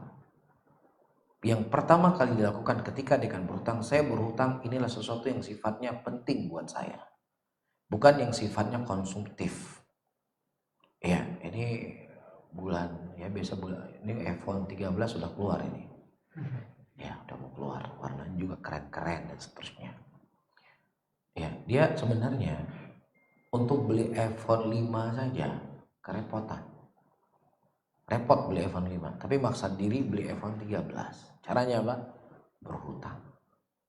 Yang pertama kali dilakukan ketika dia akan berhutang, saya berhutang inilah sesuatu yang sifatnya penting buat saya. Bukan yang sifatnya konsumtif. Ya, ini bulan, ya biasa bulan, ini iPhone 13 sudah keluar ini. Ya, udah mau keluar, warnanya juga keren-keren dan seterusnya. Ya, dia sebenarnya untuk beli iPhone 5 saja kerepotan. Repot beli iPhone 5, tapi maksa diri beli iPhone 13. Caranya apa? Berhutang.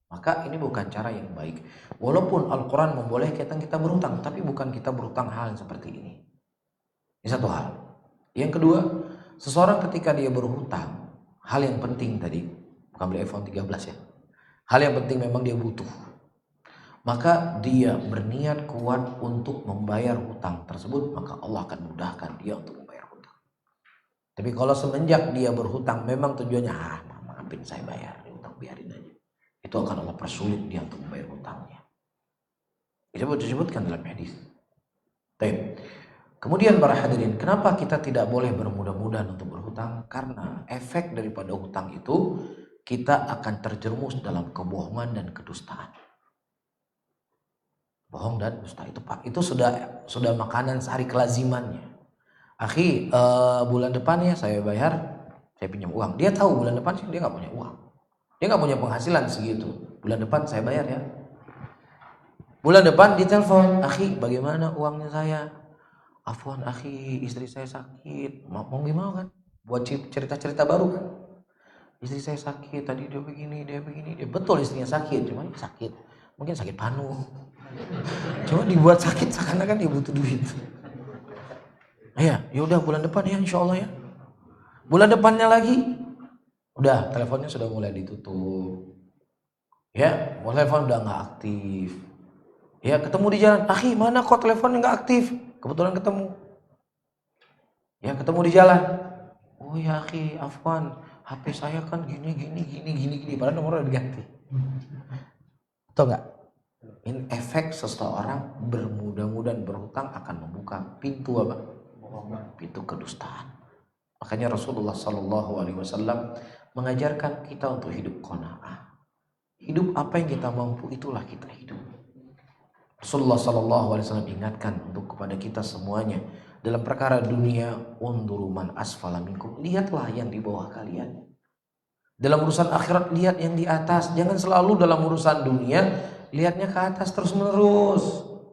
Maka ini bukan cara yang baik. Walaupun Al-Quran membolehkan kita berhutang, tapi bukan kita berhutang hal yang seperti ini. Ini satu hal. Yang kedua, seseorang ketika dia berhutang, hal yang penting tadi, bukan beli iPhone 13 ya. Hal yang penting memang dia butuh. Maka dia berniat kuat untuk membayar hutang tersebut, maka Allah akan mudahkan dia untuk membayar hutang. Tapi kalau semenjak dia berhutang memang tujuannya, maafin saya bayar, hutang biarin aja. Itu akan Allah persulit dia untuk membayar hutangnya. Itu disebutkan dalam hadis. Baik. Kemudian para hadirin, kenapa kita tidak boleh bermudah-mudahan untuk berhutang? Karena efek daripada hutang itu kita akan terjerumus dalam kebohongan dan kedustaan. Bohong dan dusta itu sudah makanan sehari kelazimannya. Akhi, bulan depan ya saya bayar, saya pinjam uang. Dia tahu bulan depan dia nggak punya uang. Dia nggak punya penghasilan segitu. Bulan depan saya bayar ya. Bulan depan ditelepon, akhi bagaimana uangnya saya? Afwan akhi, istri saya sakit. Mau gimana kan? Buat cerita-cerita baru kan? Istri saya sakit, tadi dia begini. Betul istrinya sakit, cuma sakit. Mungkin sakit panuh. Cuma dibuat sakit seakan-akan dia butuh duit. Ya udah bulan depan ya insya Allah ya. Bulan depannya lagi, udah teleponnya sudah mulai ditutup. Ya, telepon udah nggak aktif. Ya ketemu di jalan, akhi mana kok teleponnya nggak aktif? Kebetulan ketemu. Ya ketemu di jalan. Oh ya akhi, afwan, HP saya kan gini. Padahal nomornya udah diganti. Tahu nggak? Ini efek seseorang bermudah-mudahan berhutang akan membuka pintu apa? Pintu kedustaan. Makanya Rasulullah SAW mengajarkan kita untuk hidup qanaah. Hidup apa yang kita mampu itulah kita hidup. Rasulullah SAW ingatkan untuk kepada kita semuanya dalam perkara dunia, unduru man asfala minkum, lihatlah yang di bawah kalian. Dalam urusan akhirat lihat yang di atas. Jangan selalu dalam urusan dunia lihatnya ke atas terus menerus,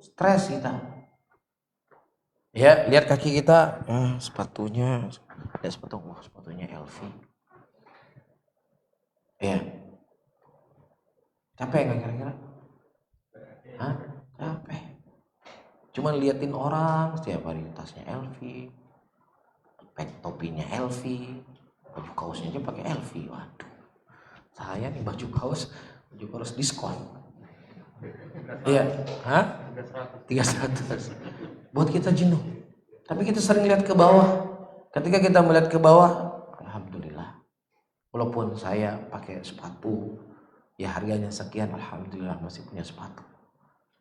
stres kita. Ya lihat kaki kita, sepatunya ada sepatunya LV. Ya capek nggak kira-kira? Capek. Cuman liatin orang setiap hari tasnya LV, topinya LV, baju kaosnya aja pakai LV. Waduh, saya nih baju kaos diskon. Iya, 300. Buat kita jenuh. Tapi kita sering lihat ke bawah. Ketika kita melihat ke bawah, alhamdulillah. Walaupun saya pakai sepatu, ya harganya sekian, alhamdulillah masih punya sepatu.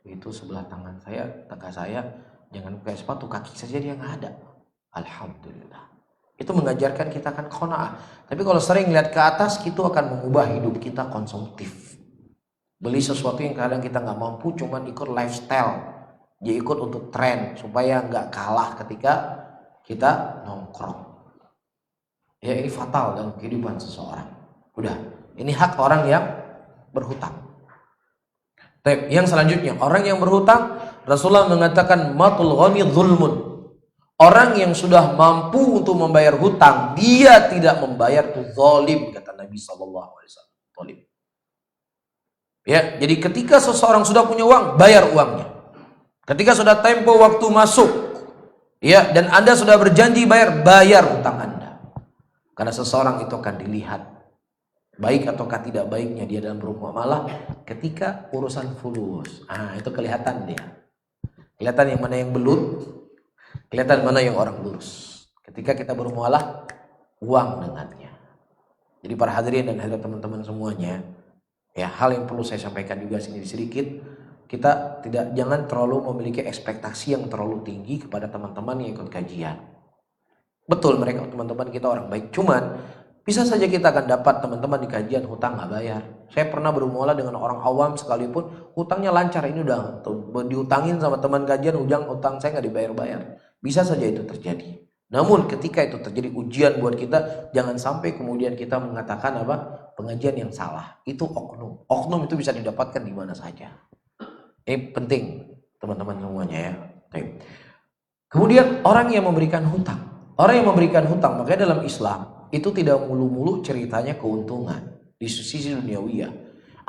Itu sebelah tangan saya, tengah saya, jangan pakai sepatu, kaki saja dia nggak ada. Alhamdulillah. Itu mengajarkan kita akan qanaah. Tapi kalau sering lihat ke atas, itu akan mengubah hidup kita konsumtif. Beli sesuatu yang kadang kita nggak mampu, cuman ikut lifestyle. Dia ikut untuk tren supaya nggak kalah ketika kita nongkrong. Ya ini fatal dalam kehidupan seseorang. Udah, ini hak orang yang berhutang. Yang selanjutnya, orang yang berhutang, Rasulullah mengatakan matul ghani zulmun. Orang yang sudah mampu untuk membayar hutang, dia tidak membayar, itu zalim, kata Nabi SAW. Zalim. Ya, jadi ketika seseorang sudah punya uang, bayar uangnya. Ketika sudah tempo waktu masuk, ya, dan Anda sudah berjanji bayar hutang Anda. Karena seseorang itu akan dilihat baik ataukah tidak baiknya dia dalam bermuamalah ketika urusan fulus. Itu kelihatan dia. Kelihatan yang mana yang belut, kelihatan mana yang orang lurus. Ketika kita bermuamalah uang dengannya. Jadi para hadirin dan hadirat teman-teman semuanya, ya hal yang perlu saya sampaikan juga sini sedikit, kita jangan terlalu memiliki ekspektasi yang terlalu tinggi kepada teman-teman yang ikut kajian. Betul mereka teman-teman kita orang baik, cuman bisa saja kita akan dapat teman-teman di kajian hutang nggak bayar. Saya pernah bermuamalah dengan orang awam sekalipun hutangnya lancar, ini udah diutangin sama teman kajian, hutang saya nggak dibayar-bayar. Bisa saja itu terjadi. Namun ketika itu terjadi ujian buat kita, jangan sampai kemudian kita mengatakan pengajian yang salah. Itu oknum. Oknum itu bisa didapatkan di mana saja. Ini penting teman-teman semuanya ya. Kemudian orang yang memberikan hutang. Orang yang memberikan hutang, makanya dalam Islam itu tidak mulu-mulu ceritanya keuntungan di sisi duniawiyah.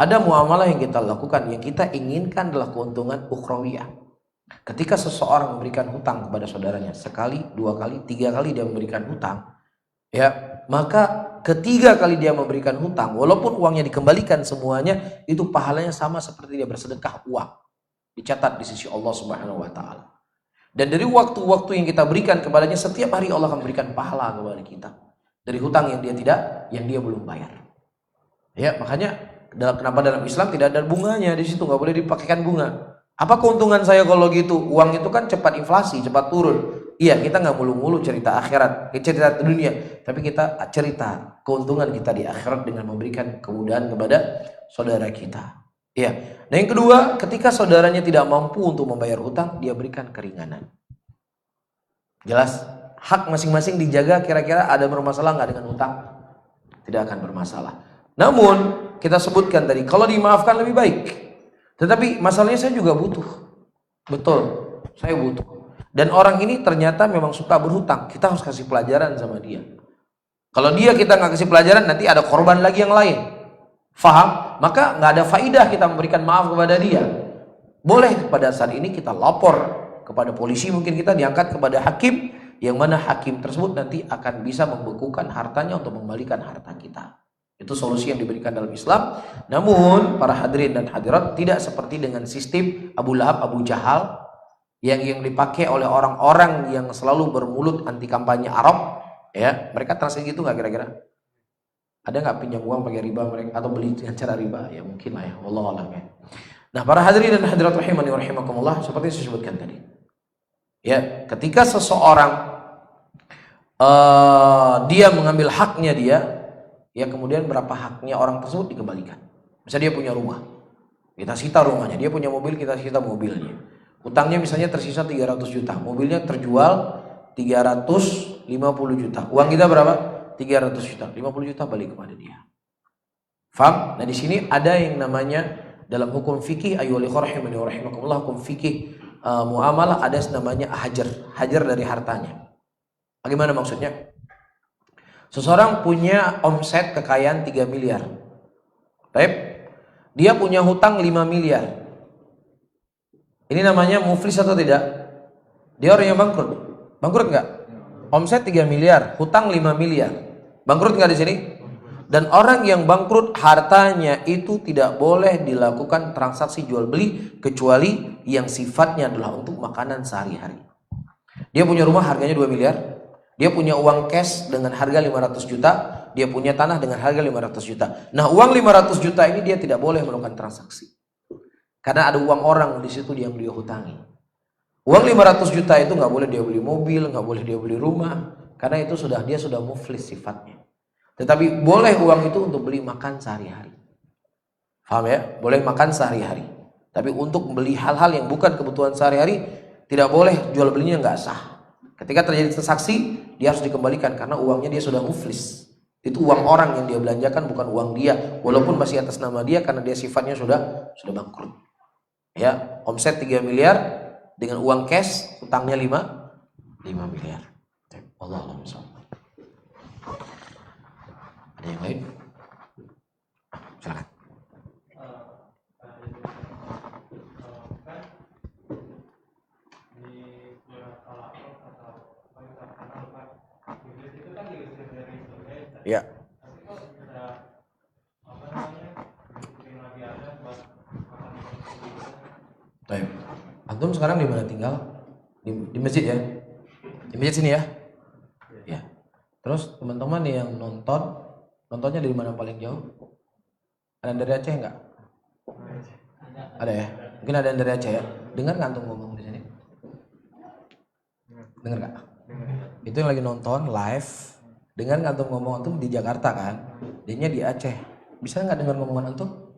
Ada muamalah yang kita lakukan yang kita inginkan adalah keuntungan ukhrawiyah. Ketika seseorang memberikan hutang kepada saudaranya sekali, 2 kali, 3 kali dia memberikan hutang, ya, maka ketiga kali dia memberikan hutang, walaupun uangnya dikembalikan semuanya, itu pahalanya sama seperti dia bersedekah uang. Dicatat di sisi Allah Subhanahu wa taala. Dan dari waktu-waktu yang kita berikan kepadanya, setiap hari Allah akan berikan pahala kepada kita dari hutang yang dia belum bayar. Ya, makanya kenapa dalam Islam tidak ada bunganya di situ, nggak boleh dipakaikan bunga. Apa keuntungan saya kalau gitu? Uang itu kan cepat inflasi, cepat turun. Iya, kita nggak mulu-mulu cerita akhirat, cerita dunia, tapi kita cerita keuntungan kita di akhirat dengan memberikan kemudahan kepada saudara kita. Iya. Nah yang kedua, ketika saudaranya tidak mampu untuk membayar hutang, dia berikan keringanan. Jelas, hak masing-masing dijaga. Kira-kira ada bermasalah nggak dengan hutang? Tidak akan bermasalah. Namun kita sebutkan tadi, kalau dimaafkan lebih baik. Tetapi masalahnya saya juga butuh. Betul, saya butuh. Dan orang ini ternyata memang suka berhutang. Kita harus kasih pelajaran sama dia. Kalau kita nggak kasih pelajaran, nanti ada korban lagi yang lain. Faham? Maka nggak ada faidah kita memberikan maaf kepada dia. Boleh pada saat ini kita lapor kepada polisi, mungkin kita diangkat kepada hakim, yang mana hakim tersebut nanti akan bisa membekukan hartanya untuk mengembalikan harta kita. Itu solusi yang diberikan dalam Islam. Namun para hadirin dan hadirat, tidak seperti dengan sistem Abu Lahab, Abu Jahal yang dipakai oleh orang-orang yang selalu bermulut anti kampanye Arab. Ya, mereka transaksi gitu nggak kira-kira? Ada nggak pinjam uang pakai riba mereka atau beli dengan cara riba? Ya mungkin lah ya, wallahu a'lam ya. Nah, para hadirin dan hadirat rahimani wa rahimakumullah, seperti yang saya sebutkan tadi. Ya, ketika seseorang dia mengambil haknya dia, ya kemudian berapa haknya orang tersebut dikembalikan. Misalnya dia punya rumah, kita sita rumahnya. Dia punya mobil, kita sita mobilnya. Utangnya misalnya tersisa 300 juta, mobilnya terjual 350 juta. Uang kita berapa? 300 juta. 50 juta balik kepada dia. Faham? Nah di sini ada yang namanya dalam hukum fikih, ayyuhal rahimani wa rahimakumullah, hukum fikih muamalah ada namanya hajar dari hartanya. Bagaimana maksudnya? Seseorang punya omset kekayaan 3 miliar. Baik. Dia punya hutang 5 miliar. Ini namanya muflis atau tidak? Dia orang yang bangkrut. Bangkrut enggak? Omset 3 miliar, hutang 5 miliar. Bangkrut enggak di sini? Dan orang yang bangkrut, hartanya itu tidak boleh dilakukan transaksi jual beli kecuali yang sifatnya adalah untuk makanan sehari-hari. Dia punya rumah harganya 2 miliar. Dia punya uang cash dengan harga 500 juta. Dia punya tanah dengan harga 500 juta. Nah, uang 500 juta ini dia tidak boleh melakukan transaksi. Karena ada uang orang di situ yang dia hutangi. Uang 500 juta itu nggak boleh dia beli mobil, nggak boleh dia beli rumah. Karena itu dia sudah muflis sifatnya. Tetapi boleh uang itu untuk beli makan sehari-hari. Paham ya? Boleh makan sehari-hari. Tapi untuk membeli hal-hal yang bukan kebutuhan sehari-hari, tidak boleh, jual belinya nggak sah. Ketika terjadi transaksi, dia harus dikembalikan karena uangnya dia sudah muflis. Itu uang orang yang dia belanjakan, bukan uang dia. Walaupun masih atas nama dia karena dia sifatnya sudah bangkrut. Ya, omset 3 miliar dengan uang cash, utangnya 5 miliar. Allah SWT. Ada yang lain? Silakan. Ya. Baik. Antum sekarang di mana tinggal? Di masjid ya? Di masjid sini ya? Ya. Terus teman-teman yang nontonnya dari mana paling jauh? Ada yang dari Aceh enggak? Ada ya? Mungkin ada yang dari Aceh ya? Dengar nggak antum ngomong di sini? Dengar nggak? Itu yang lagi nonton live. Dengar nggak antum ngomong? Antum di Jakarta kan? Dianya di Aceh. Bisa nggak dengar ngomongan antum?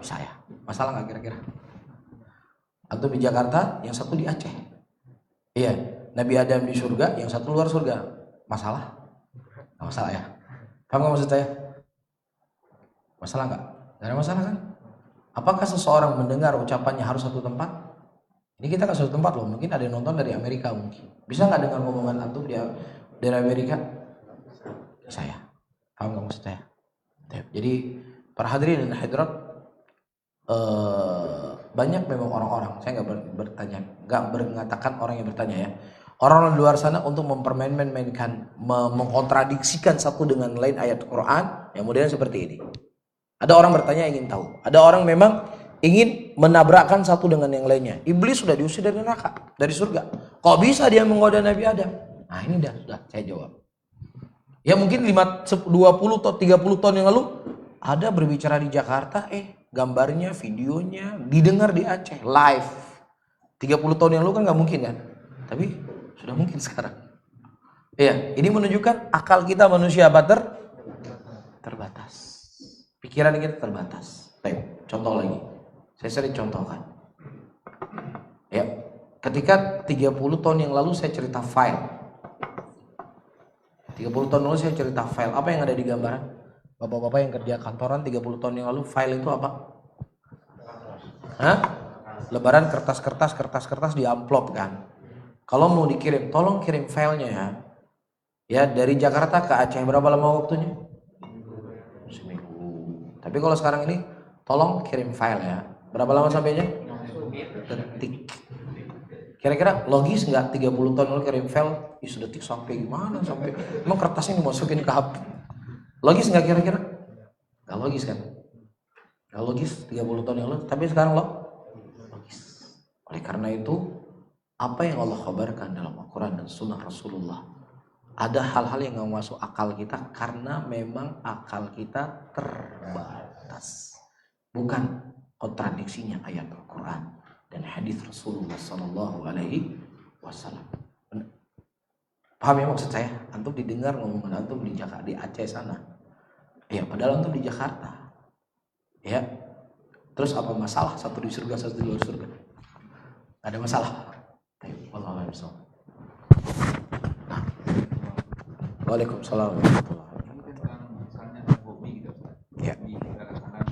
Bisa ya? Masalah nggak kira-kira? Antum di Jakarta, yang satu di Aceh. Iya, Nabi Adam di surga, yang satu luar surga. Masalah? Nggak masalah ya? Paham nggak maksud saya? Masalah nggak? Nggak ada masalah kan? Apakah seseorang mendengar ucapannya harus satu tempat? Ini kita kan satu tempat loh. Mungkin ada yang nonton dari Amerika mungkin. Bisa nggak dengar ngomongan antum dari Amerika? Bisa ya? Paham nggak maksud saya? Jadi para hadirin dan hadirat, banyak memang orang-orang, saya nggak mengatakan orang yang bertanya ya, orang-orang di luar sana untuk mempermainkan, mengkontradiksikan satu dengan lain ayat Quran yang modelnya seperti ini. Ada orang bertanya ingin tahu, ada orang memang ingin menabrakkan satu dengan yang lainnya. Iblis sudah diusir dari neraka, dari surga. Kok bisa dia menggoda Nabi Adam? Nah ini sudah saya jawab. Ya mungkin 20 atau 30 tahun yang lalu ada berbicara di Jakarta, gambarnya, videonya didengar di Aceh live. 30 tahun yang lalu kan nggak mungkin kan, tapi sudah mungkin sekarang. Iya, ini menunjukkan akal kita manusia apa terbatas, pikiran kita terbatas. Baik, contoh lagi, saya sering contohkan. Ya, ketika 30 tahun yang lalu saya cerita file, 30 tahun lalu saya cerita file, apa yang ada di gambaran? Bapak-bapak yang kerja kantoran 30 tahun yang lalu, file itu apa? Hah? Lebaran kertas di amplop kan. Kalau mau dikirim, tolong kirim filenya ya. Ya dari Jakarta ke Aceh berapa lama waktunya? Seminggu. Tapi kalau sekarang ini, tolong kirim file ya. Berapa lama sampainya? Detik. Kira-kira logis nggak 30 tahun lalu kirim file? Sedetik sampai gimana? Sampai emang kertasnya dimasukin ke HP? Logis nggak kira-kira? Nggak logis kan? Nggak logis 30 tahun yang lalu. Tapi sekarang logis. Oleh karena itu, apa yang Allah kabarkan dalam Al-Quran dan Sunnah Rasulullah, ada hal-hal yang nggak masuk akal kita karena memang akal kita terbatas. Bukan kontradiksinya ayat Al-Quran dan hadis Rasulullah Sallallahu Alaihi Wasallam. Paham ya maksud saya? Antum didengar ngomongan antum di Jakarta, di Aceh sana. Ya, padahal antum di Jakarta. Ya. Terus apa masalah satu di surga, satu di luar surga? Gak ada masalah. Wallahu a'lam. Nah. Waalaikumsalam warahmatullahi wabarakatuh. Misalnya hobi gitu. Ya. Di kadang-kadang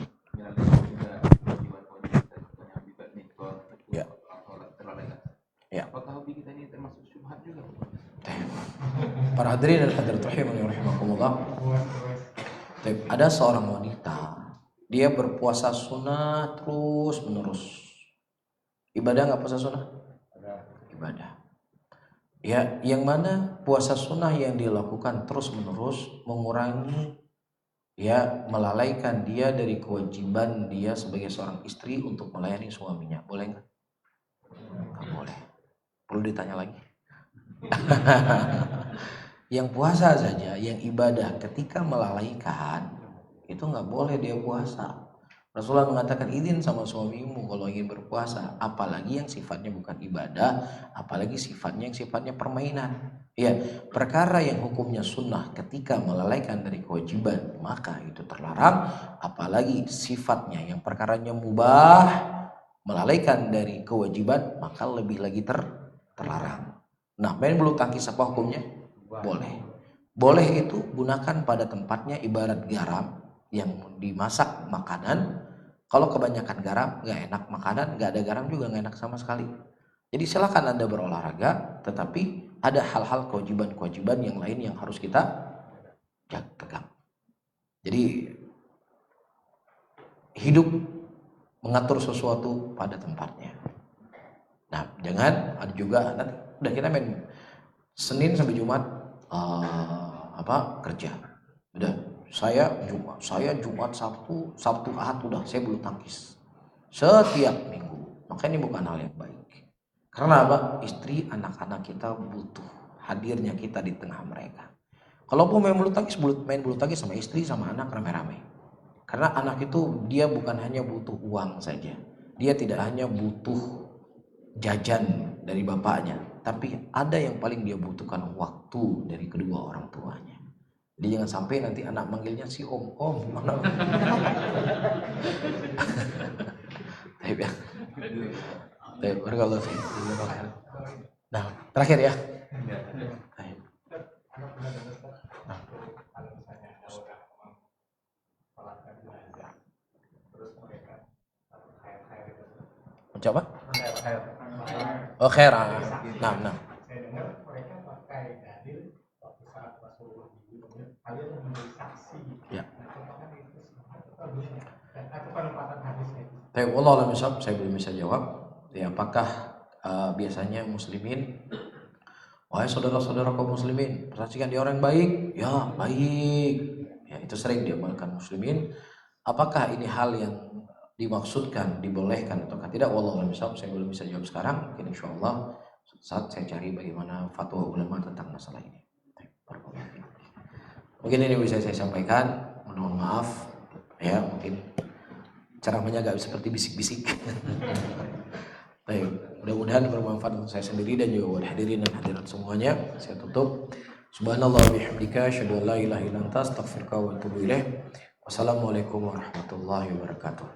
Ya. Ya. Apakah hobi kita ini termasuk syubhat juga? Para hadirin dan hadirat rahimani rahimakumullah. Ada seorang wanita, dia berpuasa sunnah terus menerus. Ibadah nggak puasa sunnah? Ibadah. Ya, yang mana puasa sunnah yang dia lakukan terus menerus mengurangi, ya, melalaikan dia dari kewajiban dia sebagai seorang istri untuk melayani suaminya. Boleh nggak? Nggak boleh. Perlu ditanya lagi. Yang puasa saja, yang ibadah ketika melalaikan itu nggak boleh dia puasa. Rasulullah mengatakan izin sama suamimu kalau ingin berpuasa, apalagi yang sifatnya bukan ibadah, apalagi sifatnya yang sifatnya permainan. Ya, perkara yang hukumnya sunnah ketika melalaikan dari kewajiban maka itu terlarang, apalagi sifatnya yang perkaranya mubah melalaikan dari kewajiban maka lebih lagi terlarang. Nah, main bulu tangkis apa hukumnya? Boleh. Boleh itu gunakan pada tempatnya, ibarat garam yang dimasak makanan. Kalau kebanyakan garam nggak enak makanan, nggak ada garam juga nggak enak sama sekali. Jadi silakan Anda berolahraga, tetapi ada hal-hal kewajiban-kewajiban yang lain yang harus kita pegang. Jadi hidup mengatur sesuatu pada tempatnya. Nah, jangan ada juga nanti udah kita main Senin sampai Jumat kerja. Udah saya Jumat, Sabtu Ahad udah saya bulu tangkis setiap minggu. maka ini bukan hal yang baik. Karena apa? Istri, anak-anak kita butuh hadirnya kita di tengah mereka. Kalaupun main bulu tangkis sama istri sama anak rame-rame. Karena anak itu dia bukan hanya butuh uang saja. Dia tidak hanya butuh jajan dari bapaknya, tapi ada yang paling dia butuhkan, waktu dari kedua orang tuanya. Jadi jangan sampai nanti anak manggilnya si om. Baik ya. Baik, barakallahu fiik. Nah, terakhir ya. Baik. Coba? Oh, khair. Nah. Saya dengar mereka pakai dalil waktu saat Rasulullah kemudian kalian menjadi saksi. Ya. Apakah itu bagusnya? Atau penempatan hadisnya? Baik, wallahu a'lam bishawab, saya belum bisa jawab. Ya, apakah biasanya muslimin, wahai saudara-saudara kaum muslimin, perhatikan dia orang baik? Ya, baik. Ya, itu sering diamalkan muslimin. Apakah ini hal yang dimaksudkan, dibolehkan ataukah tidak? Wallahu a'lam bishawab, saya belum bisa jawab sekarang. Mungkin insyaallah saat saya cari bagaimana fatwa ulama tentang masalah ini. Mungkin ini bisa saya sampaikan. Mohon maaf ya, mungkin ceramahnya agak seperti bisik-bisik. Baik, mudah-mudahan bermanfaat untuk saya sendiri dan juga buat hadirin dan hadirat semuanya. Saya tutup. Subhanallah wa bihamdika, asyhadu an la ilaha illa anta, astaghfiruka wa atubu ilaik. Wassalamualaikum warahmatullahi wabarakatuh.